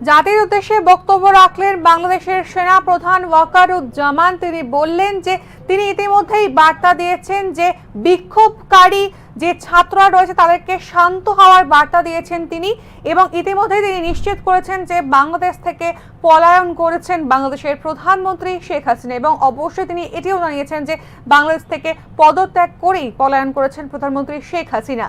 জাতির উদ্দেশ্যে বক্তব্য রাখলেন বাংলাদেশের সেনা প্রধান ওয়াকারুজ্জামান। তিনি বললেন যে তিনি ইতিমধ্যেই বার্তা দিয়েছেন যে বিক্ষোভকারী যে ছাত্ররা রয়েছে তাদেরকে শান্ত হওয়ার বার্তা দিয়েছেন তিনি, এবং ইতিমধ্যেই তিনি নিশ্চিত করেছেন যে বাংলাদেশ থেকে পলায়ন করেছেন বাংলাদেশের প্রধানমন্ত্রী শেখ হাসিনা, এবং অবশ্যই তিনি এটিও জানিয়েছেন যে বাংলাদেশ থেকে পদত্যাগ করেই পলায়ন করেছেন প্রধানমন্ত্রী শেখ হাসিনা।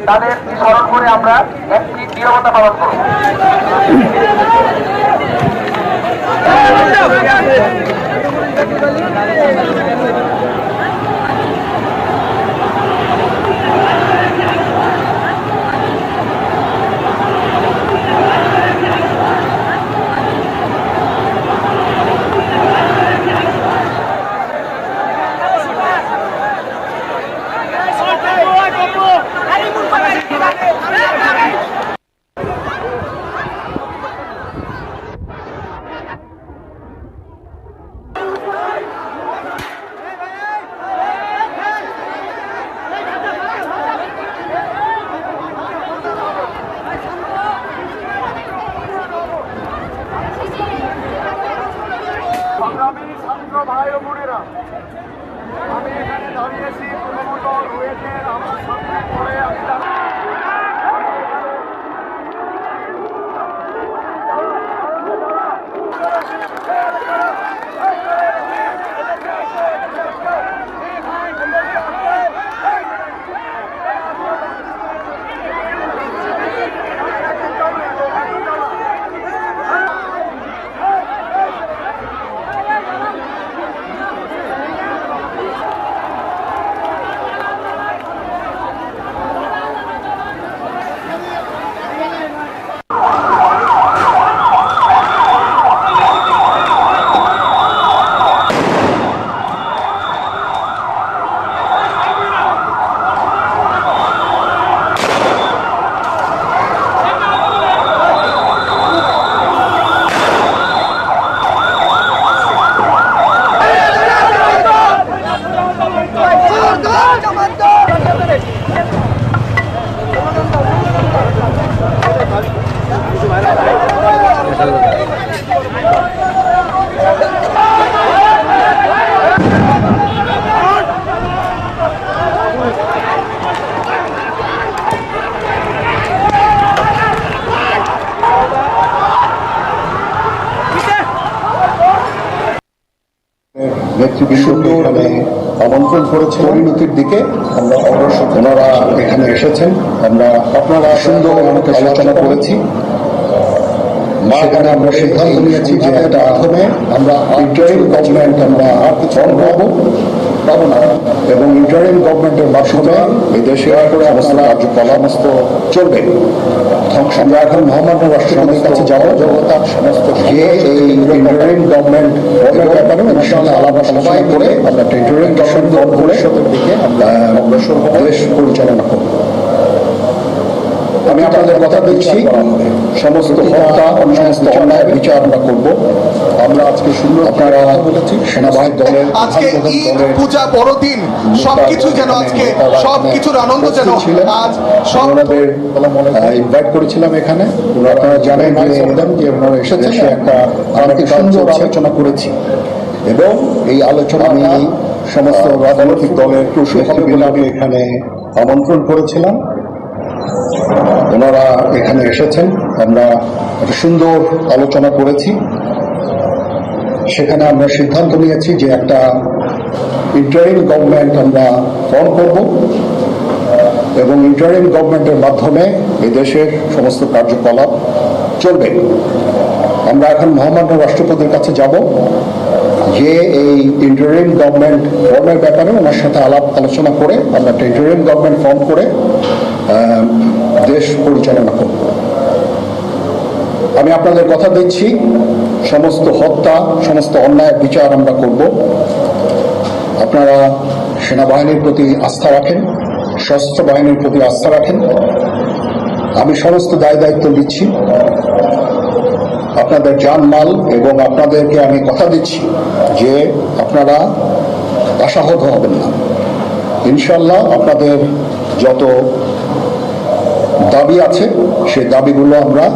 তাদের স্মরণ করে আমরা একটি নীরবতা পালন করব। সংগ্রামী ছাত্র ভাই ও বোনেরা, আমি এখানে দাঁড়িয়েছি প্রথমত রুয়েটের আমার সামনে পড়ে আমি নেতৃবৃন্দকে এখানে আমন্ত্রণ করেছে পরিণতির দিকে আমরা অগ্রসর। ওনারা এখানে এসেছেন, আমরা আপনারা সুন্দর আমাকে আলোচনা করেছি। সেখানে আমরা সিদ্ধান্ত নিয়েছি যে একটা মাধ্যমে আমরা ইন্টারিম গভর্নমেন্ট আমরা ফর্ম করবো পাবো না, এবং ইন্টারিম গভর্নমেন্টের মাধ্যমে এই দেশে সমস্ত কার্যকলাপ চলবে। আমরা এখন মহামান্য রাষ্ট্রপতির কাছে যাবো, জগতার সমস্ত যে এই ইন্টারিম গভর্নমেন্ট ব্যাপারে ওনার সঙ্গে আলাপ আলোচনা করে আমরা ইন্টারিম গভর্নমেন্ট ভবিষ্যতের দিকে আমরা অগ্রসর হবো, দেশ পরিচালনা করবো। আমি আপনাদের কথা দিচ্ছি, সমস্ত হত্যা সমস্ত অন্যায় বিচার আমরা করবো। আমরা আজকে সুন্দর আপনারা বলেছি সেনাবাহিনী দলের আজকে ঈদ পূজা বড়দিন সবকিছু যেন আজকে সবকিছুর আনন্দ যেন আজ সবাদের ইনভাইট করেছিলাম এখানে। আপনারা জানেন যে ওনারা এসেছে, একটা আরেকটি সুন্দর আলোচনা করেছি, এবং এই আলোচনা আমি সমস্ত রাজনৈতিক দলের নেতৃবৃন্দকে এখানে আমন্ত্রণ করেছিলাম। ওনারা এখানে এসেছেন, আমরা একটা সুন্দর আলোচনা করেছি। সেখানে আমরা সিদ্ধান্ত নিয়েছি যে একটা ইন্টারিম গভর্নমেন্ট আমরা ফর্ম করব, এবং ইন্টারিম গভর্নমেন্টের মাধ্যমে এই দেশের সমস্ত কার্যকলাপ চলবে। আমরা এখন মহামান্য রাষ্ট্রপতির কাছে যাব, যে এই ইন্টারিম গভর্নমেন্ট ফর্মের ব্যাপারে ওনার সাথে আলাপ আলোচনা করে আমরা একটা ইন্টারিম গভর্নমেন্ট ফর্ম করে দেশ পরিচালনা করব। আমি আপনাদের কথা দিচ্ছি, সমস্ত হত্যা, সমস্ত অন্যায় বিচার আমরা করব। আপনারা সেনাবাহিনীর প্রতি আস্থা রাখেন, সশস্ত্র বাহিনীর প্রতি আস্থা রাখেন। আমি সমস্ত দায়িত্ব দিচ্ছি, আপনাদের জানমাল, এবং আপনাদেরকে আমি কথা দিচ্ছি যে আপনারা আশাহত হবেন না। ইনশাল্লাহ আপনাদের যত দাবি আছে সেই দাবিগুলো আমরা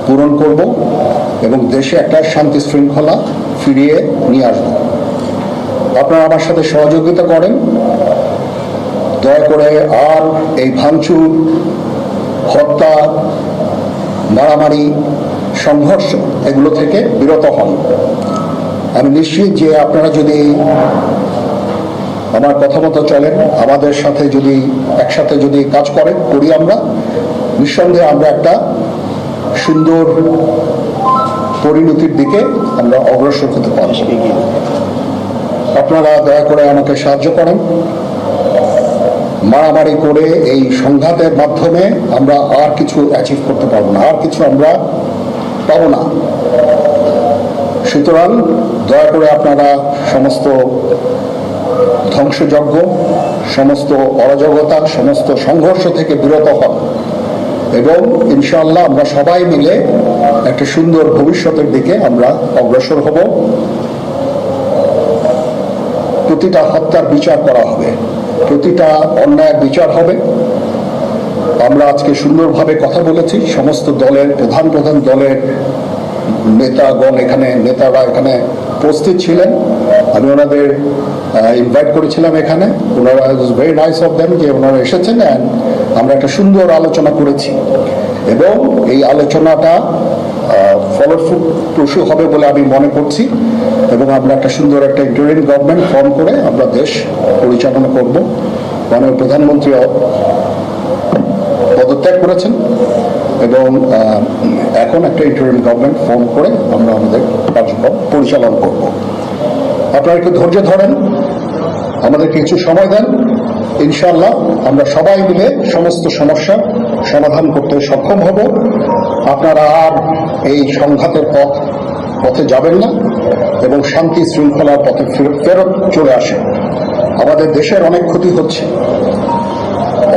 পূরণ করব এবং দেশে একটা শান্তি শৃঙ্খলা ফিরিয়ে নিয়ে আসব। আপনারা আমার সাথে সহযোগিতা করেন, দয়া করে আর এই ভাঙচুর, হত্যা, মারামারি, সংঘর্ষ এগুলো থেকে বিরত হন। আমি নিশ্চিত যে আপনারা যদি আমার কথা মতো চলেন, আমাদের সাথে যদি একসাথে যদি কাজ করি আমরা, নিঃসন্দেহে আমরা একটা সুন্দর পরিণতির দিকে আমরা অগ্রসর হতে পারব। আপনারা দয়া করে আমাকে সাহায্য করেন। মারামারি করে এই সংঘাতের মাধ্যমে আমরা আর কিছু অ্যাচিভ করতে পারবো না, আর কিছু আমরা পাবো না। সুতরাং দয়া করে আপনারা সমস্ত ধ্বংসযজ্ঞ, সমস্ত অরাজকতা, সমস্ত সংঘর্ষ থেকে বিরত হন এবং ইনশাআল্লাহ আমরা সবাই মিলে একটা সুন্দর ভবিষ্যতের দিকে আমরা অগ্রসর হব। প্রতিটা হত্যার বিচার করা হবে, প্রতিটা অন্যায়ের বিচার হবে। আমরা আজকে সুন্দরভাবে কথা বলেছি, সমস্ত দলের প্রধান দলের নেতারা এখানে উপস্থিত ছিলেন। আমি ওনাদের ইনভাইট করেছিলাম এখানে, ওনারা ভেরি নাইস অফ দেম যে ওনারা এসেছেন, অ্যান্ড আমরা একটা সুন্দর আলোচনা করেছি এবং এই আলোচনাটা ফলপ্রসূ হবে বলে আমি মনে করছি এবং আমরা একটা সুন্দর একটা ইন্টারিম গভর্নমেন্ট ফর্ম করে আমরা দেশ পরিচালনা করব। মাননীয় প্রধানমন্ত্রী পদত্যাগ করেছেন এবং এখন একটা ইন্টারিম গভর্নমেন্ট ফর্ম করে আমরা আমাদের কার্যক্রম পরিচালনা করব। আপনারা একটু ধৈর্য ধরেন, আমাদের কিছু সময় দেন। ইনশাআল্লাহ আমরা সবাই মিলে সমস্ত সমস্যা সমাধান করতে সক্ষম হব। আপনারা আর এই সংঘাতের পথে যাবেন না এবং শান্তি শৃঙ্খলার পথে ফেরত চলে আসেন। আমাদের দেশের অনেক ক্ষতি হচ্ছে,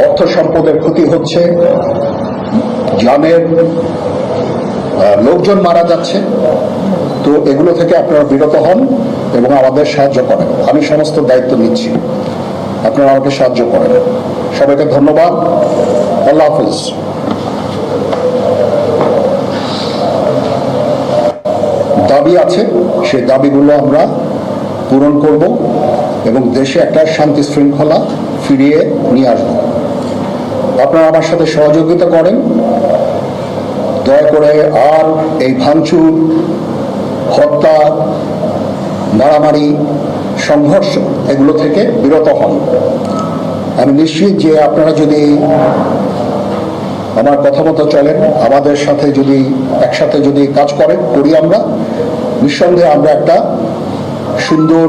অর্থ সম্পদের ক্ষতি হচ্ছে, জানের লোকজন মারা যাচ্ছে। তো এগুলো থেকে আপনারা বিরত হন এবং আমাদের সাহায্য করেন। আমি সমস্ত দায়িত্ব নিচ্ছি, আপনারা আমাকে সাহায্য করেন। সবাইকে ধন্যবাদ। আল্লাহ হাফিজ। দাবি আছে, সেই দাবিগুলো আমরা পূরণ করব এবং দেশে একটা শান্তি শৃঙ্খলা ফিরিয়ে নিয়ে আসব। আপনারা আমার সাথে সহযোগিতা করেন, দয়া করে আর এই ভাঙচুর, হত্যা, মারামারি, সংঘর্ষ এগুলো থেকে বিরত হন। আমি নিশ্চিত যে আপনারা যদি আমার কথা মতো চলেন, আমাদের সাথে যদি একসাথে যদি কাজ করি আমরা, নিঃসন্দেহে আমরা একটা সুন্দর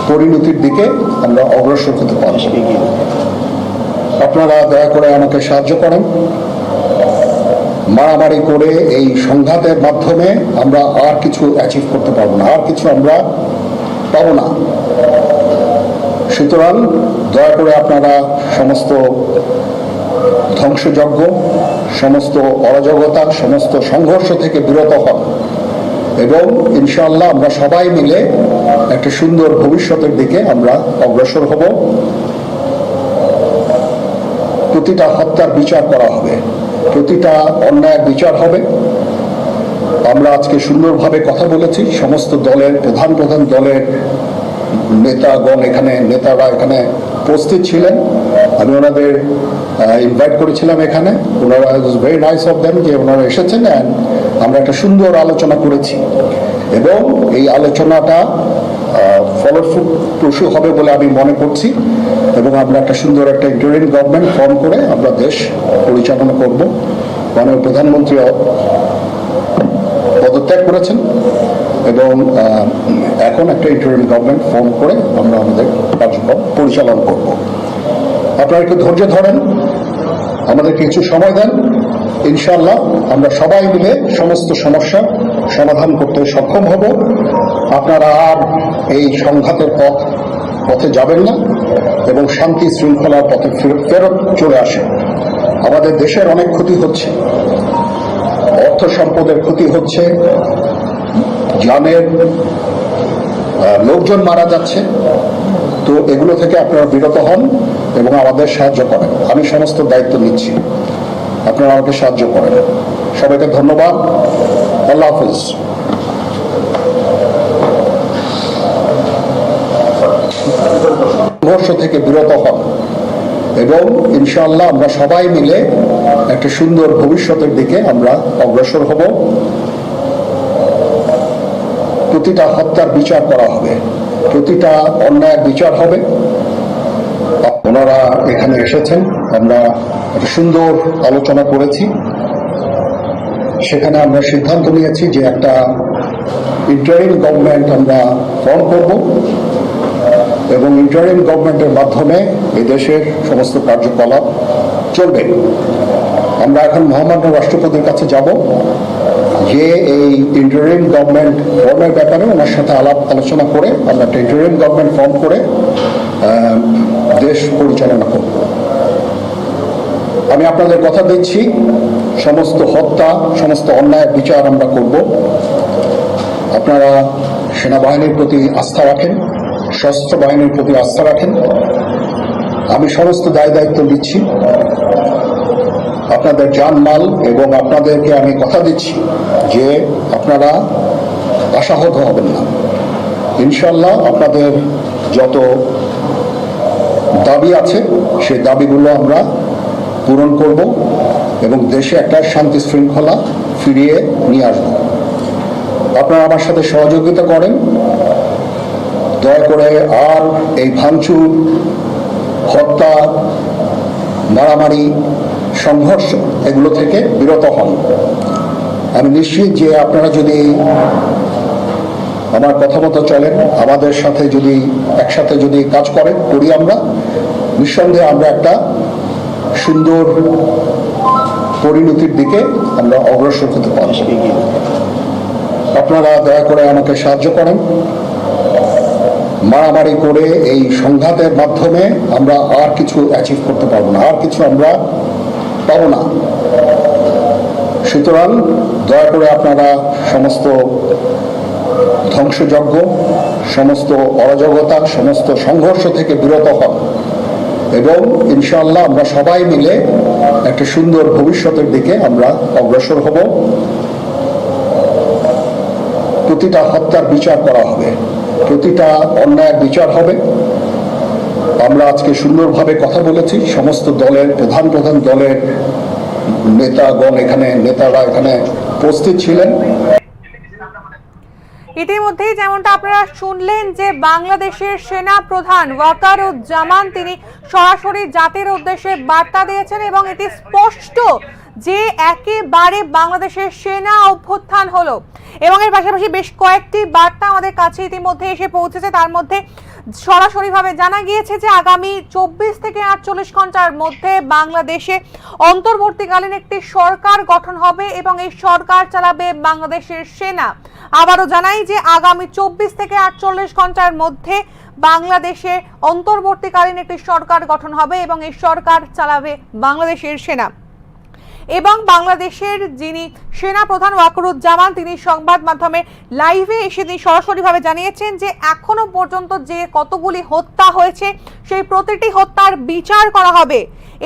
পরিণতির দিকে আমরা অগ্রসর হতে পারব। আপনারা দয়া করে আমাকে সাহায্য করেন। মারামারি করে এই সংঘাতের মাধ্যমে আমরা আর কিছু অ্যাচিভ করতে পারবো না, আর কিছু আমরা পাবো না। সুতরাং দয়া করে আপনারা সমস্ত ধ্বংসযজ্ঞ, সমস্ত অরাজকতা, সমস্ত সংঘর্ষ থেকে বিরত হন এবং ইনশাআল্লাহ আমরা সবাই মিলে একটা সুন্দর ভবিষ্যতের দিকে আমরা অগ্রসর হব। প্রতিটা হত্যার বিচার করা হবে, প্রতিটা অন্যায়ের বিচার হবে। আমরা আজকে সুন্দরভাবে কথা বলেছি, সমস্ত দলের প্রধান দলের নেতারা এখানে উপস্থিত ছিলেন। আমি ওনাদের ইনভাইট করেছিলাম এখানে, ওনারা ভেরি নাইস অফ দেম যে ওনারা এসেছেন, অ্যান্ড আমরা একটা সুন্দর আলোচনা করেছি এবং এই আলোচনাটা ফলপ্রসূ হবে বলে আমি মনে করছি এবং আমরা একটা সুন্দর একটা ইন্টারিম গভর্নমেন্ট ফর্ম করে আমরা দেশ পরিচালনা করব। মাননীয় প্রধানমন্ত্রী পদত্যাগ করেছেন এবং এখন একটা ইন্টারিম গভর্নমেন্ট ফর্ম করে আমরা আমাদের কার্যক্রম পরিচালনা করব। আপনারা একটু ধৈর্য ধরেন, আমাদের কিছু সময় দেন, ইনশাআল্লাহ আমরা সবাই মিলে সমস্ত সমস্যা সমাধান করতে সক্ষম হব। আপনারা আর এই সংঘাতের পথে যাবেন না এবং শান্তি শৃঙ্খলার পথে ফেরত চলে আসেন। আমাদের দেশের অনেক ক্ষতি হচ্ছে, অর্থ সম্পদের ক্ষতি হচ্ছে, জানের লোকজন মারা যাচ্ছে। তো এগুলো থেকে আপনারা বিরত হন এবং আমাদের সাহায্য করেন। আমি সমস্ত দায়িত্ব নিচ্ছি, আপনারা আমাকে সাহায্য করেন। সবাইকে ধন্যবাদ। আল্লাহ হাফিজ। সংঘর্ষ থেকে বিরত হন এবং ইনশাআল্লাহ আমরা সবাই মিলে একটা সুন্দর ভবিষ্যতের দিকে আমরা অগ্রসর হব। প্রতিটা হত্যার বিচার করা হবে, প্রতিটা অন্যায়ের বিচার হবে। ওনারা এখানে এসেছেন, আমরা একটা সুন্দর আলোচনা করেছি। সেখানে আমরা সিদ্ধান্ত নিয়েছি যে একটা ইন্টারিম গভর্নমেন্ট আমরা ফর্ম করব এবং ইন্টারিম গভর্নমেন্টের মাধ্যমে এই দেশের সমস্ত কার্যকলাপ চলবে। আমরা এখন মহামান্য রাষ্ট্রপতির কাছে যাব যে এই ইন্টারিম গভর্নমেন্ট ফর্মের ব্যাপারে ওনার সাথে আলোচনা করে আমরা একটা ইন্টারিম গভর্নমেন্ট ফর্ম করে দেশ পরিচালনা করব। আমি আপনাদের কথা দিচ্ছি, সমস্ত হত্যা, সমস্ত অন্যায়ের বিচার আমরা করব। আপনারা সেনাবাহিনীর প্রতি আস্থা রাখেন, সশস্ত্র বাহিনীর প্রতি আস্থা রাখেন। আমি সমস্ত দায় দায়িত্ব দিচ্ছি, আপনাদের জানমাল, এবং আপনাদেরকে আমি কথা দিচ্ছি যে আপনারা আশাহত হবেন না। ইনশাল্লাহ আপনাদের যত দাবি আছে সেই দাবিগুলো আমরা পূরণ করব এবং দেশে একটা শান্তি শৃঙ্খলা ফিরিয়ে নিয়ে আসব। আপনারা আমার সাথে সহযোগিতা করেন, দয়া করে আর এই ভাঙচুর, হত্যা, মারামারি, সংঘর্ষ এগুলো থেকে বিরত হন। আমি নিশ্চিত যে আপনারা যদি আমার কথা মতো চলেন, আমাদের সাথে যদি একসাথে যদি কাজ করি আমরা, নিঃসন্দেহে আমরা একটা সুন্দর পরিণতির দিকে আমরা অগ্রসর হতে পারব। আপনারা দয়া করে আমাকে সাহায্য করেন। মারামারি করে এই সংঘাতের মাধ্যমে আমরা আর কিছু অ্যাচিভ করতে পারবো না, আর কিছু আমরা পাবো না। সুতরাং দয়া করে আপনারা সমস্ত ধ্বংসযজ্ঞ, সমস্ত অরাজকতা, সমস্ত সংঘর্ষ থেকে বিরত হন এবং ইনশাআল্লাহ আমরা সবাই মিলে একটা সুন্দর ভবিষ্যতের দিকে আমরা অগ্রসর হব। প্রতিটা হত্যার বিচার করা হবে, প্রতিটা অন্যায়ের বিচার হবে। আমরা আজকে সুন্দরভাবে কথা বলেছি, সমস্ত দলের প্রধান দলের নেতারা এখানে উপস্থিত ছিলেন। ইতিমধ্যেই যেমনটা আপনারা শুনলেন যে বাংলাদেশের সেনা প্রধান ওয়াকারুজ্জামান তিনি সরাসরি জাতির উদ্দেশ্যে বার্তা দিয়েছেন এবং এটি স্পষ্ট যে একেবারে বাংলাদেশের সেনা অভ্যুত্থান হলো এবং এর পাশাপাশি বেশ কয়েকটি বার্তা আমাদের কাছে ইতিমধ্যে এসে পৌঁছেছে। তার মধ্যে সরাসরিভাবে জানা গিয়েছে যে আগামী 24 থেকে 48 ঘন্টার মধ্যে বাংলাদেশে অন্তর্বর্তীকালীন একটি সরকার গঠন হবে এবং এই সরকার চালাবে বাংলাদেশের সেনা। আবারও জানাই যে আগামী 24 থেকে 48 ঘন্টার মধ্যে বাংলাদেশে অন্তর্বর্তীকালীন একটি সরকার গঠন হবে এবং এই সরকার চালাবে বাংলাদেশের সেনা। এবং বাংলাদেশের যিনি সেনা প্রধান ওয়াকারুজ্জামান তিনি সংবাদ মাধ্যমে লাইভে এসে তিনি সরাসরিভাবে জানিয়েছেন যে এখনো পর্যন্ত যে কতগুলি হত্যা হয়েছে সেই প্রতিটি হত্যার বিচার করা হবে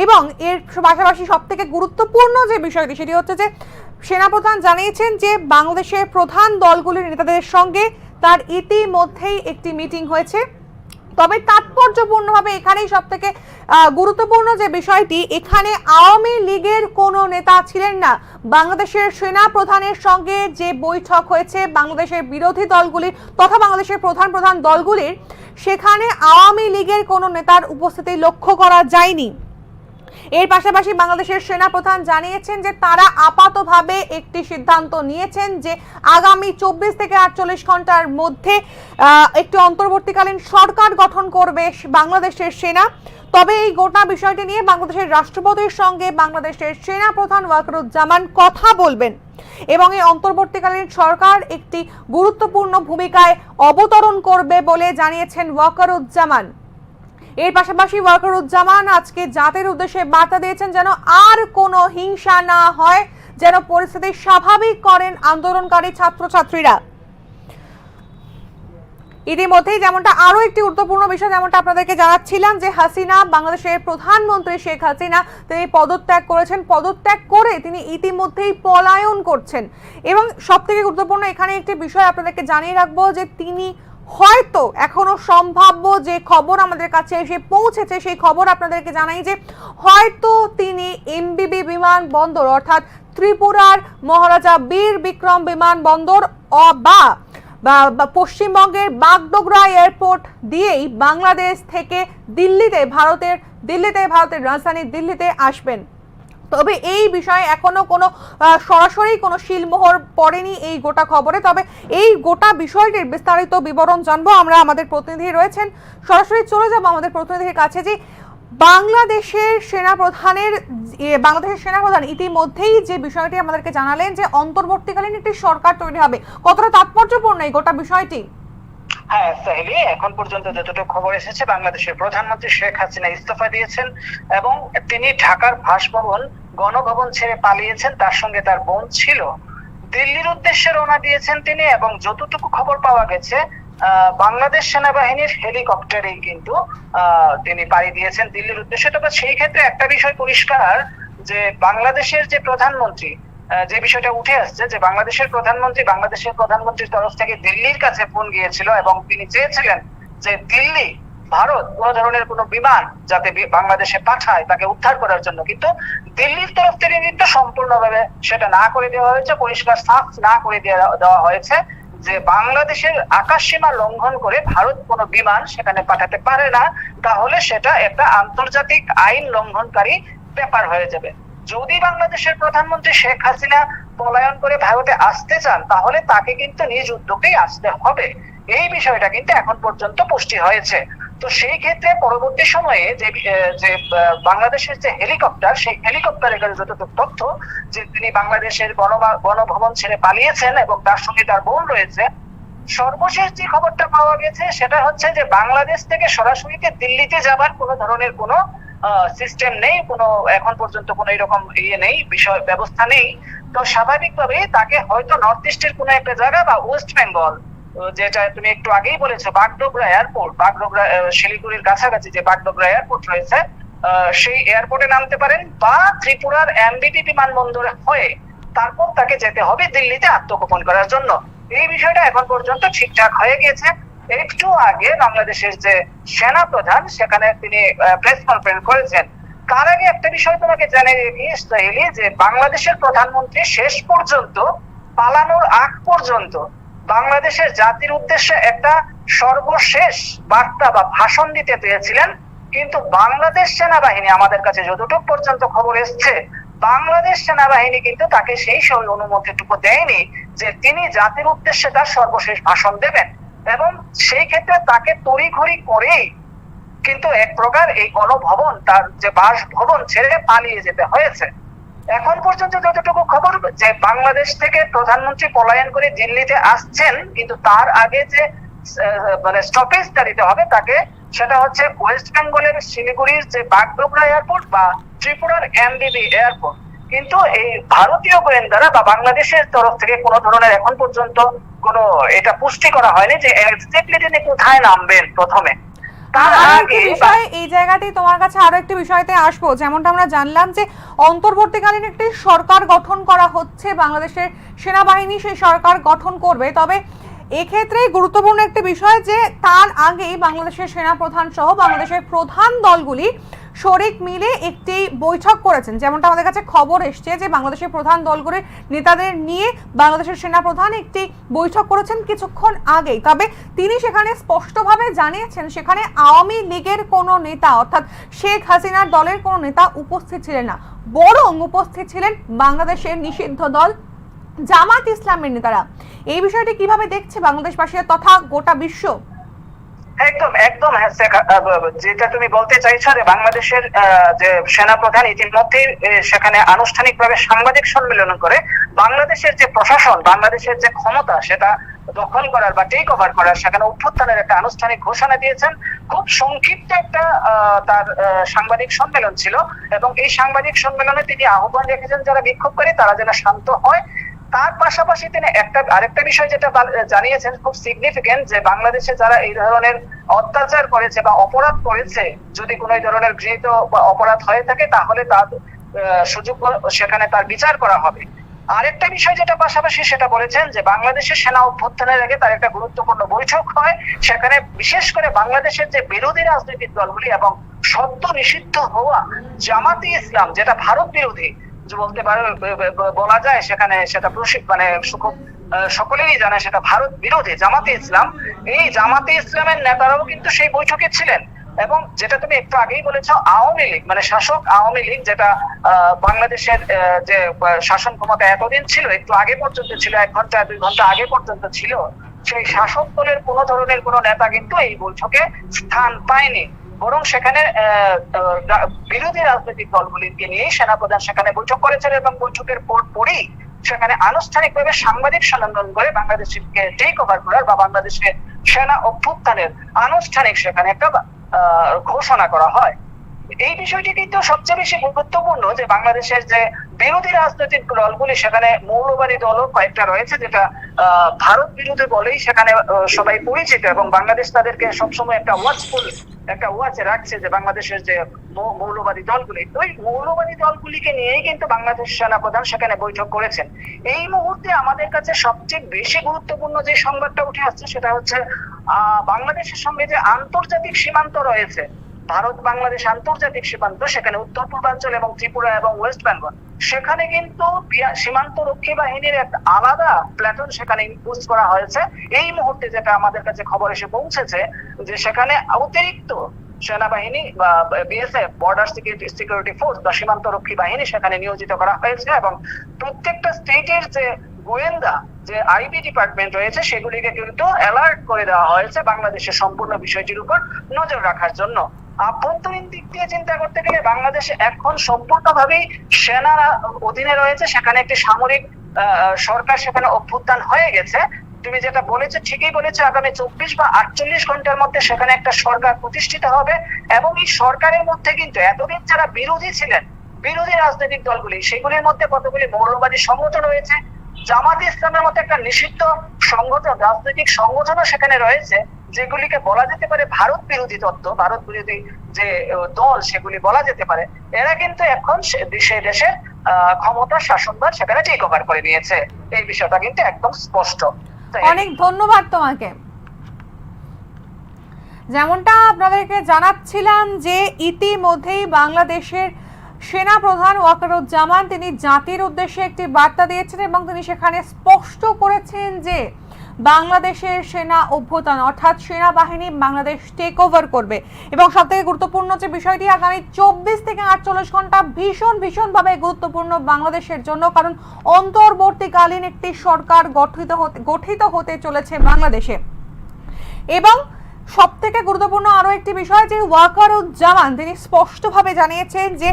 এবং এর পাশাপাশি সবথেকে গুরুত্বপূর্ণ যে বিষয়টি সেটি হচ্ছে যে সেনাপ্রধান জানিয়েছেন যে বাংলাদেশের প্রধান দলগুলির নেতাদের সঙ্গে তার ইতিমধ্যেই একটি মিটিং হয়েছে। তবে তাৎপর্যপূর্ণভাবে এখানেই সবথেকে গুরুত্বপূর্ণ যে বিষয়টি, এখানে আওয়ামী লীগের কোনো নেতা ছিলেন না। বাংলাদেশের সেনা প্রধানের সঙ্গে যে বৈঠক হয়েছে বাংলাদেশের বিরোধী দলগুলির তথা বাংলাদেশের প্রধান দলগুলির, সেখানে আওয়ামী লীগের কোনো নেতার উপস্থিতি লক্ষ্য করা যায়নি। এর পাশাপাশি বাংলাদেশের সেনাপ্রধান জানিয়েছেন যে তারা আপাতভাবে একটি সিদ্ধান্ত নিয়েছেন যে আগামী 24 থেকে 48 ঘন্টার মধ্যে একটি অন্তর্বর্তীকালীন সরকার গঠন করবে বাংলাদেশের সেনা। তবে এই গোটা বিষয়টি নিয়ে বাংলাদেশের রাষ্ট্রপতির সঙ্গে বাংলাদেশের সেনাপ্রধান ওয়াকারুজ্জামান কথা বলবেন এবং এই অন্তর্বর্তীকালীন সরকার একটি গুরুত্বপূর্ণ ভূমিকায় অবতরণ করবে বলে জানিয়েছেন ওয়াকারুজ্জামান। এর পাশাপাশি ওয়াকারুজ্জামান আজকে জাতির উদ্দেশ্যে বার্তা দিয়েছেন যেন আর কোনো হিংসা না হয়, যেন পরিস্থিতি স্বাভাবিক করেন আন্দোলনকারী ছাত্রছাত্রীরা। ইতিমধ্যেই যেমনটা আরো একটি গুরুত্বপূর্ণ বিষয় যেমনটা আপনাদেরকে জানাচ্ছিলাম যে হাসিনা, বাংলাদেশের প্রধানমন্ত্রী শেখ হাসিনা তিনি পদত্যাগ করেছেন, পদত্যাগ করে তিনি ইতিমধ্যেই পলায়ন করছেন। এবং সবথেকে গুরুত্বপূর্ণ এখানে একটি বিষয় আপনাদেরকে জানিয়ে রাখবো যে তিনি হয়তো এখনো সম্ভাব্য যে খবর আমাদের কাছে এসে পৌঁছেছে সেই খবর আপনাদেরকে জানাই যে হয়তো তিনি এমবিবি বিমানবন্দর অর্থাৎ ত্রিপুরার মহারাজা বীর বিক্রম বিমানবন্দর বা পশ্চিমবঙ্গের বাগডোগরা এয়ারপোর্ট দিয়েই বাংলাদেশ থেকে ভারতের রাজধানী দিল্লিতে আসবেন। তবে এই বিষয়ে এখনো কোনো সরাসরি কোনো শিলমোহর পড়েনি এই গোটা খবরে। তবে এই গোটা বিষয়টির বিস্তারিত বিবরণ জানবো আমরা, আমাদের প্রতিনিধি রয়েছেন, সরাসরি চলে যাব আমাদের প্রতিনিধির কাছে যে বাংলাদেশের সেনাপ্রধান ইতিমধ্যেই যে বিষয়টি আমাদেরকে জানালেন যে অন্তর্বর্তীকালীন একটি সরকার তৈরি হবে, কতটা তাৎপর্যপূর্ণ এই গোটা বিষয়টি? হ্যাঁ সাহেলি, এখন পর্যন্ত যতটুকু খবর এসেছে বাংলাদেশের প্রধানমন্ত্রী শেখ হাসিনা ইস্তফা দিয়েছেন এবং তিনি ঢাকার বাসভবন গণভবন ছেড়ে পালিয়েছেন। তার সঙ্গে তার বোন ছিল, দিল্লির উদ্দেশ্যে রওনা দিয়েছেন তিনি। এবং যতটুকু খবর পাওয়া গেছে বাংলাদেশ সেনাবাহিনীর হেলিকপ্টারেই কিন্তু তিনি পাড়ি দিয়েছেন দিল্লির উদ্দেশ্যে। তবে সেই ক্ষেত্রে একটা বিষয় পরিষ্কার যে বাংলাদেশের যে প্রধানমন্ত্রী, যে বিষয়টা উঠে আসছে যে বাংলাদেশের প্রধানমন্ত্রীর তরফ থেকে দিল্লির কাছে ফোন গিয়েছিল এবং তিনি চেয়েছিলেন যে দিল্লি ভারত কোন ধরনের কোনো বিমান যাতে বাংলাদেশে পাঠায় তাকে উদ্ধার করার জন্য, কিন্তু দিল্লির তরফ থেকে কিন্তু সম্পূর্ণভাবে সেটা না করে দেওয়া হয়েছে, পরিষ্কার সাফ না করে দেওয়া হয়েছে যে বাংলাদেশের আকাশ সীমা লঙ্ঘন করে ভারত কোনো বিমান সেখানে পাঠাতে পারে না, তাহলে সেটা একটা আন্তর্জাতিক আইন লঙ্ঘনকারী ব্যাপার হয়ে যাবে। যদি বাংলাদেশের প্রধানমন্ত্রী শেখ হাসিনা পলায়ন করে ভারতে আসতে চান তাহলে তাকে কিন্তু নিজ উদ্যোগেই আসতে হবে, এই বিষয়টা কিন্তু এখন পর্যন্ত পুষ্টি হয়েছে। তো সেই ক্ষেত্রে পরবর্তী সময়ে যে বাংলাদেশের যে হেলিকপ্টার, সেই হেলিকপ্টারের যতটুকু তথ্য যে তিনি বাংলাদেশের গণভবন ছেড়ে পালিয়েছেন এবং তার সঙ্গে তার বোন রয়েছে, সর্বশেষ যে খবরটা পাওয়া গেছে সেটা হচ্ছে যে বাংলাদেশ থেকে সরাসরি দিল্লিতে যাবার কোনো ধরনের কোনো সিস্টেম নেই, কোনো এখন পর্যন্ত কোনো এরকম নেই, বিষয় ব্যবস্থা নেই। তো স্বাভাবিকভাবেই তাকে হয়তো নর্থ ইস্টের কোনো একটা জায়গা বা ওয়েস্ট বেঙ্গল, যেটা তুমি একটু আগেই বলেছো বাগডোগরা এয়ারপোর্ট, বাগডোগরা শিলিগুড়ির কাছাকাছি যে বাগডোগরা এয়ারপোর্ট রয়েছে সেই এয়ারপোর্টে নামতে পারেন, বা ত্রিপুরার এমবিবি বিমানবন্দরে হয়ে তারপর তাকে যেতে হবে দিল্লিতে আত্মগোপন করার জন্য। এই বিষয়টা এখন পর্যন্ত ঠিকঠাক হয়ে গেছে। একটু আগে বাংলাদেশের যে সেনা প্রধান সেখানে তিনি প্রেস কনফারেন্স করেছেন। তার আগে একটা বিষয় তোমাকে জানিয়ে রাখি সাহেলি, যে বাংলাদেশের প্রধানমন্ত্রী শেষ পর্যন্ত পালানোর আগ পর্যন্ত বাংলাদেশের জাতির উদ্দেশ্যে একটা সর্বশেষ বার্তা বা ভাষণ দিতে পেরেছিলেন, কিন্তু বাংলাদেশ সেনাবাহিনী, আমাদের কাছে যতটুকু পর্যন্ত খবর এসছে, বাংলাদেশ সেনাবাহিনী কিন্তু তাকে সেই অনুমতিটুকু দেয়নি যে তিনি জাতির উদ্দেশ্যে তার সর্বশেষ ভাষণ দেবেন। এবং সেই ক্ষেত্রে তাকে তড়িঘড়ি করেই কিন্তু এক প্রকার এই গণভবন, তার যে বাসভবন ছেড়ে পালিয়ে যেতে হয়েছে। এখন পর্যন্ত যতটুকু খবর যে বাংলাদেশ থেকে প্রধানমন্ত্রী পলায়ন করে দিল্লিতে আসছেন, কিন্তু তার আগে যে মানে স্টপেজটা দিতে হবে তাকে, সেটা হচ্ছে ওয়েস্ট বেঙ্গলের শিলিগুড়ির যে বাগডোগরা এয়ারপোর্ট বা ত্রিপুরার এমবিবি এয়ারপোর্ট। কিন্তু এই ভারতীয় গোয়েন্দারা বা বাংলাদেশের তরফ থেকে কোনো ধরনের এখন পর্যন্ত কোনো এটা পুষ্টি করা হয়নি যে এক্স্যাক্টলি তিনি কোথায় নামবেন প্রথমে। এই জায়গাতেই তোমার কাছে আরো একটি বিষয়তে আসবো, যেমনটা আমরা জানলাম যে অন্তর্বর্তীকালীন একটি সরকার গঠন করা হচ্ছে, বাংলাদেশের সেনাবাহিনী সেই সরকার গঠন করবে। তবে এক্ষেত্রে গুরুত্বপূর্ণ একটি বিষয় যে তার আগেই বাংলাদেশের সেনাপ্রধান সহ বাংলাদেশের প্রধান দলগুলি শরিক মিলে একটি বৈঠক করেছেন। যেমনটা আমাদের কাছে খবর এসছে যে বাংলাদেশের প্রধান দলগুলির নেতাদের নিয়ে বাংলাদেশের সেনাপ্রধান একটি বৈঠক করেছেন কিছুক্ষণ আগেই। তবে তিনি সেখানে স্পষ্টভাবে জানিয়েছেন সেখানে আওয়ামী লীগের কোনো নেতা অর্থাৎ শেখ হাসিনার দলের কোনো নেতা উপস্থিত ছিলেন না, বরং উপস্থিত ছিলেন বাংলাদেশের নিষিদ্ধ দল জামাত ইসলামের নেতারা। এই বিষয়টি কিভাবে দেখছে বাংলাদেশবাসীরা তথা গোটা বিশ্ব? একদম একদম যেটা তুমি বলতে চাইছো যে বাংলাদেশের যে সেনাপ্রধান ইতিমধ্যেই সেখানে আনুষ্ঠানিকভাবে সাংবাদিক সম্মেলন করে বাংলাদেশের যে প্রশাসন, বাংলাদেশের যে ক্ষমতা সেটা দখল করার বা টেক ওভার করার সেখানে অভ্যুত্থানের একটা আনুষ্ঠানিক ঘোষণা দিয়েছেন। খুব সংক্ষিপ্ত একটা তার সাংবাদিক সম্মেলন ছিল এবং এই সাংবাদিক সম্মেলনে তিনি আহ্বান রেখেছেন যারা বিক্ষোভকারী তারা যেন শান্ত হয়। তার পাশাপাশি তিনি আরেকটা বিষয় যেটা জানিয়েছেন খুব সিগনিফিকেন্ট, যে বাংলাদেশে যারা এই ধরনের অত্যাচার করেছে বা অপরাধ করেছে, যদি কোনো ধরনের গৃহীত অপরাধ হয়ে থাকে তাহলে তার সুযোগ সেখানে তার বিচার করা হবে। আরেকটা বিষয় যেটা পাশাপাশি সেটা বলেছেন যে বাংলাদেশের সেনা অভ্যুত্থানের আগে তার একটা গুরুত্বপূর্ণ বৈঠক হয়, সেখানে বিশেষ করে বাংলাদেশের যে বিরোধী রাজনৈতিক দলগুলি এবং সদ্য নিষিদ্ধ হওয়া জামাতে ইসলাম যেটা ভারত বিরোধী বলতে বলা যায়, সেখানে সেটা মানে সকলেরই জানে সেটা ভারত বিরোধী জামাতে ইসলাম, এই জামাতে ইসলামের নেতারাও কিন্তু সেই বৈঠকে ছিলেন। এবং যেটা তুমি একটু আগেই বলেছো আওয়ামী লীগ মানে শাসক আওয়ামী লীগ যেটা বাংলাদেশের যে শাসন ক্ষমতা এতদিন ছিল, একটু আগে পর্যন্ত ছিল, 1 ঘন্টা 2 ঘন্টা আগে পর্যন্ত ছিল, সেই শাসক দলের কোন ধরনের কোন নেতা কিন্তু এই বৈঠকে স্থান পায়নি, বরং সেখানে বিরোধী রাজনৈতিক দলগুলিকে নিয়ে সেনাপ্রধান সেখানে বৈঠক করেছেন এবং বৈঠকের পরই সেখানে আনুষ্ঠানিকভাবে সাংবাদিক সম্মেলন করে বাংলাদেশকে টেক ওভার করার বা বাংলাদেশের সেনা অভ্যুত্থানের আনুষ্ঠানিক সেখানে একটা ঘোষণা করা হয়। এই বিষয়টি কিন্তু সবচেয়ে বেশি গুরুত্বপূর্ণ যে বাংলাদেশের যে বিরোধী রাজনৈতিক দলগুলি সেখানে মৌলবাদী দলও কয়েকটা রয়েছে যেটা ভারত বিরোধী বলেই সেখানে সবাই পরিচিত এবং বাংলাদেশ তাদেরকে সবসময় একটা ওয়াচে রাখছে যে বাংলাদেশের যে মৌলবাদী দলগুলি, ওই মৌলবাদী দলগুলিকে নিয়েই কিন্তু বাংলাদেশ সেনাপ্রধান সেখানে বৈঠক করেছেন। এই মুহূর্তে আমাদের কাছে সবচেয়ে বেশি গুরুত্বপূর্ণ যে সংবাদটা উঠে আসছে সেটা হচ্ছে বাংলাদেশের সঙ্গে যে আন্তর্জাতিক সীমান্ত রয়েছে, ভারত বাংলাদেশ আন্তর্জাতিক সীমান্ত, সেখানে উত্তর পূর্বাঞ্চল এবং ত্রিপুরা এবং ওয়েস্ট বেঙ্গল, সেখানে কিন্তু সীমান্ত রক্ষী বাহিনীর একটা আলাদা প্ল্যাটুন সেখানে ইম্পোজ করা হয়েছে। এই মুহূর্তে যেটা আমাদের কাছে খবর এসে পৌঁছেছে যে সেখানে অতিরিক্ত সেনাবাহিনী বা বিএসএফ বর্ডার সিকিউরিটি ফোর্স বা সীমান্ত রক্ষী বাহিনী সেখানে নিয়োজিত করা হয়েছে এবং প্রত্যেকটা স্টেটের যে গোয়েন্দা যে আইবি ডিপার্টমেন্ট রয়েছে সেগুলিকে কিন্তু অ্যালার্ট করে দেওয়া হয়েছে বাংলাদেশের সম্পূর্ণ বিষয়টির উপর নজর রাখার জন্য। আভ্যন্তরীণ দিক দিয়ে চিন্তা করতে গেলে বাংলাদেশে এখন সম্পূর্ণভাবেই সেনার অধীনে রয়েছে, সেখানে একটি সামরিক সরকার সেখানে অভ্যুত্থান হয়ে গেছে। তুমি যেটা বলেছো ঠিকই বলেছো, আগামী 24 বা 48 ঘন্টার মধ্যে সেখানে একটা সরকার প্রতিষ্ঠিত হবে এবং এই সরকারের মধ্যে কিন্তু এতদিন যারা বিরোধী ছিলেন বিরোধী রাজনৈতিক দলগুলি, সেগুলির মধ্যে কতগুলি মৌলবাদী সংগঠন রয়েছে, জামাতে ইসলামের মতো একটা নিষিদ্ধ সংগঠন রাজনৈতিক সংগঠনও সেখানে রয়েছে, যেগুলিকে বলা যেতে পারে ভারত বিরোধী তত্ত্ব, ভারত বিরোধী যে দল সেগুলি বলা যেতে পারে। এরা কিন্তু এখন সেই দেশের ক্ষমতা শাসনভার সেখানে টেক ওভার করে নিয়েছে। এই বিষয়টা কিন্তু একদম স্পষ্ট। অনেক ধন্যবাদ তোমাকে। যেমনটা আপনাদেরকে জানাচ্ছিলাম যে ইতিমধ্যেই বাংলাদেশের সেনা প্রধান ওয়াকারুজ্জামান তিনি জাতির উদ্দেশ্যে একটি বার্তা দিয়েছেন এবং তিনি সেখানে স্পষ্ট করেছেন যে বাংলাদেশের সেনা অভ্যুত্থান অর্থাৎ সেনাবাহিনী বাংলাদেশ টেক ওভার করবে এবং সবথেকে গুরুত্বপূর্ণ যে বিষয়টি আগামী 24 থেকে 48 ঘন্টা ভীষণভাবে গুরুত্বপূর্ণ বাংলাদেশের জন্য, কারণ অন্তর্বর্তীকালীন একটি সরকার গঠিত হতে চলেছে বাংলাদেশে। এবং সবথেকে গুরুত্বপূর্ণ আরো একটি বিষয় যে ওয়াকারুজ্জামান তিনি স্পষ্টভাবে জানিয়েছেন যে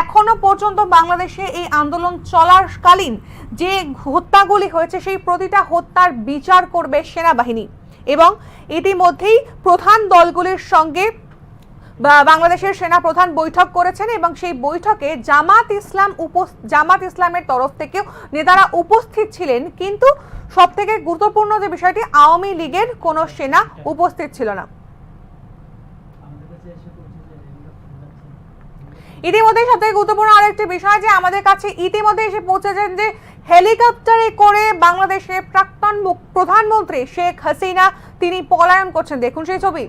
এখনো পর্যন্ত বাংলাদেশে এই আন্দোলন চলাকালীন যে হত্যাগুলি হয়েছে সেই প্রতিটা হত্যার বিচার করবে সেনাবাহিনী এবং ইতিমধ্যেই প্রধান দলগুলির সঙ্গে বাংলাদেশের সেনা প্রধান বৈঠক করেছেন এবং সেই বৈঠকে জামাত ইসলামের তরফ থেকেও নেতারা উপস্থিত ছিলেন, কিন্তু সবথেকে গুরুত্বপূর্ণ যে বিষয়টি আওয়ামী লীগের কোনো সেনা উপস্থিত ছিল না। ইতিমধ্যে সবথেকে গুরুত্বপূর্ণ আরেকটি বিষয় যে আমাদের কাছে ইতিমধ্যে এসে পৌঁছেছেন যে হেলিকপ্টারে করে বাংলাদেশের প্রাক্তন প্রধানমন্ত্রী শেখ হাসিনা তিনি পলায়ন করছেন। দেখুন সেই ছবি।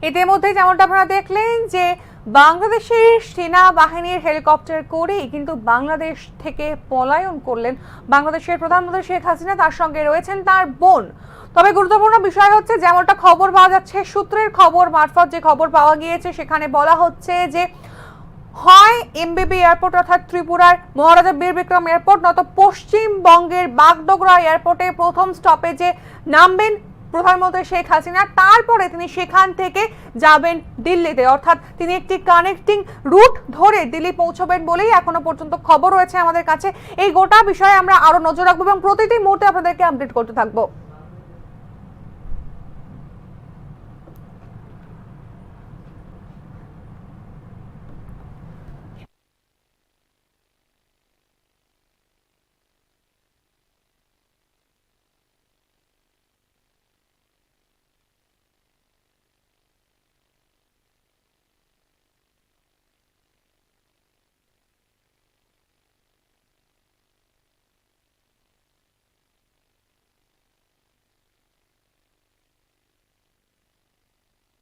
ইতিমধ্যে যেমনটা আপনারা দেখলেন যে বাংলাদেশের সেনাবাহিনীর হেলিকপ্টার করেই কিন্তু বাংলাদেশ থেকে পলায়ন করলেন বাংলাদেশের প্রধানমন্ত্রী শেখ হাসিনা, তার সঙ্গে রয়েছেন তার বোন। তবে গুরুত্বপূর্ণ বিষয় হচ্ছে যেমনটা খবর পাওয়া যাচ্ছে, সূত্রের খবর মারফত যে খবর পাওয়া গিয়েছে সেখানে বলা হচ্ছে যে হয় এমবিবি এয়ারপোর্ট অর্থাৎ ত্রিপুরার মহারাজা বীর বিক্রম এয়ারপোর্ট, নয়তো পশ্চিমবঙ্গের বাগডোগরা এয়ারপোর্টে প্রথম স্টপেজে নামবেন প্রধানমন্ত্রী শেখ হাসিনা, তারপরে তিনি সেখান থেকে যাবেন দিল্লিতে, অর্থাৎ তিনি একটি কানেক্টিং রুট ধরে দিল্লি পৌঁছবেন বলেই এখনো পর্যন্ত খবর রয়েছে আমাদের কাছে। এই গোটা বিষয়ে আমরা আরো নজর রাখবো এবং প্রতিটি মুহূর্তে আপনাদেরকে আপডেট করতে থাকবো।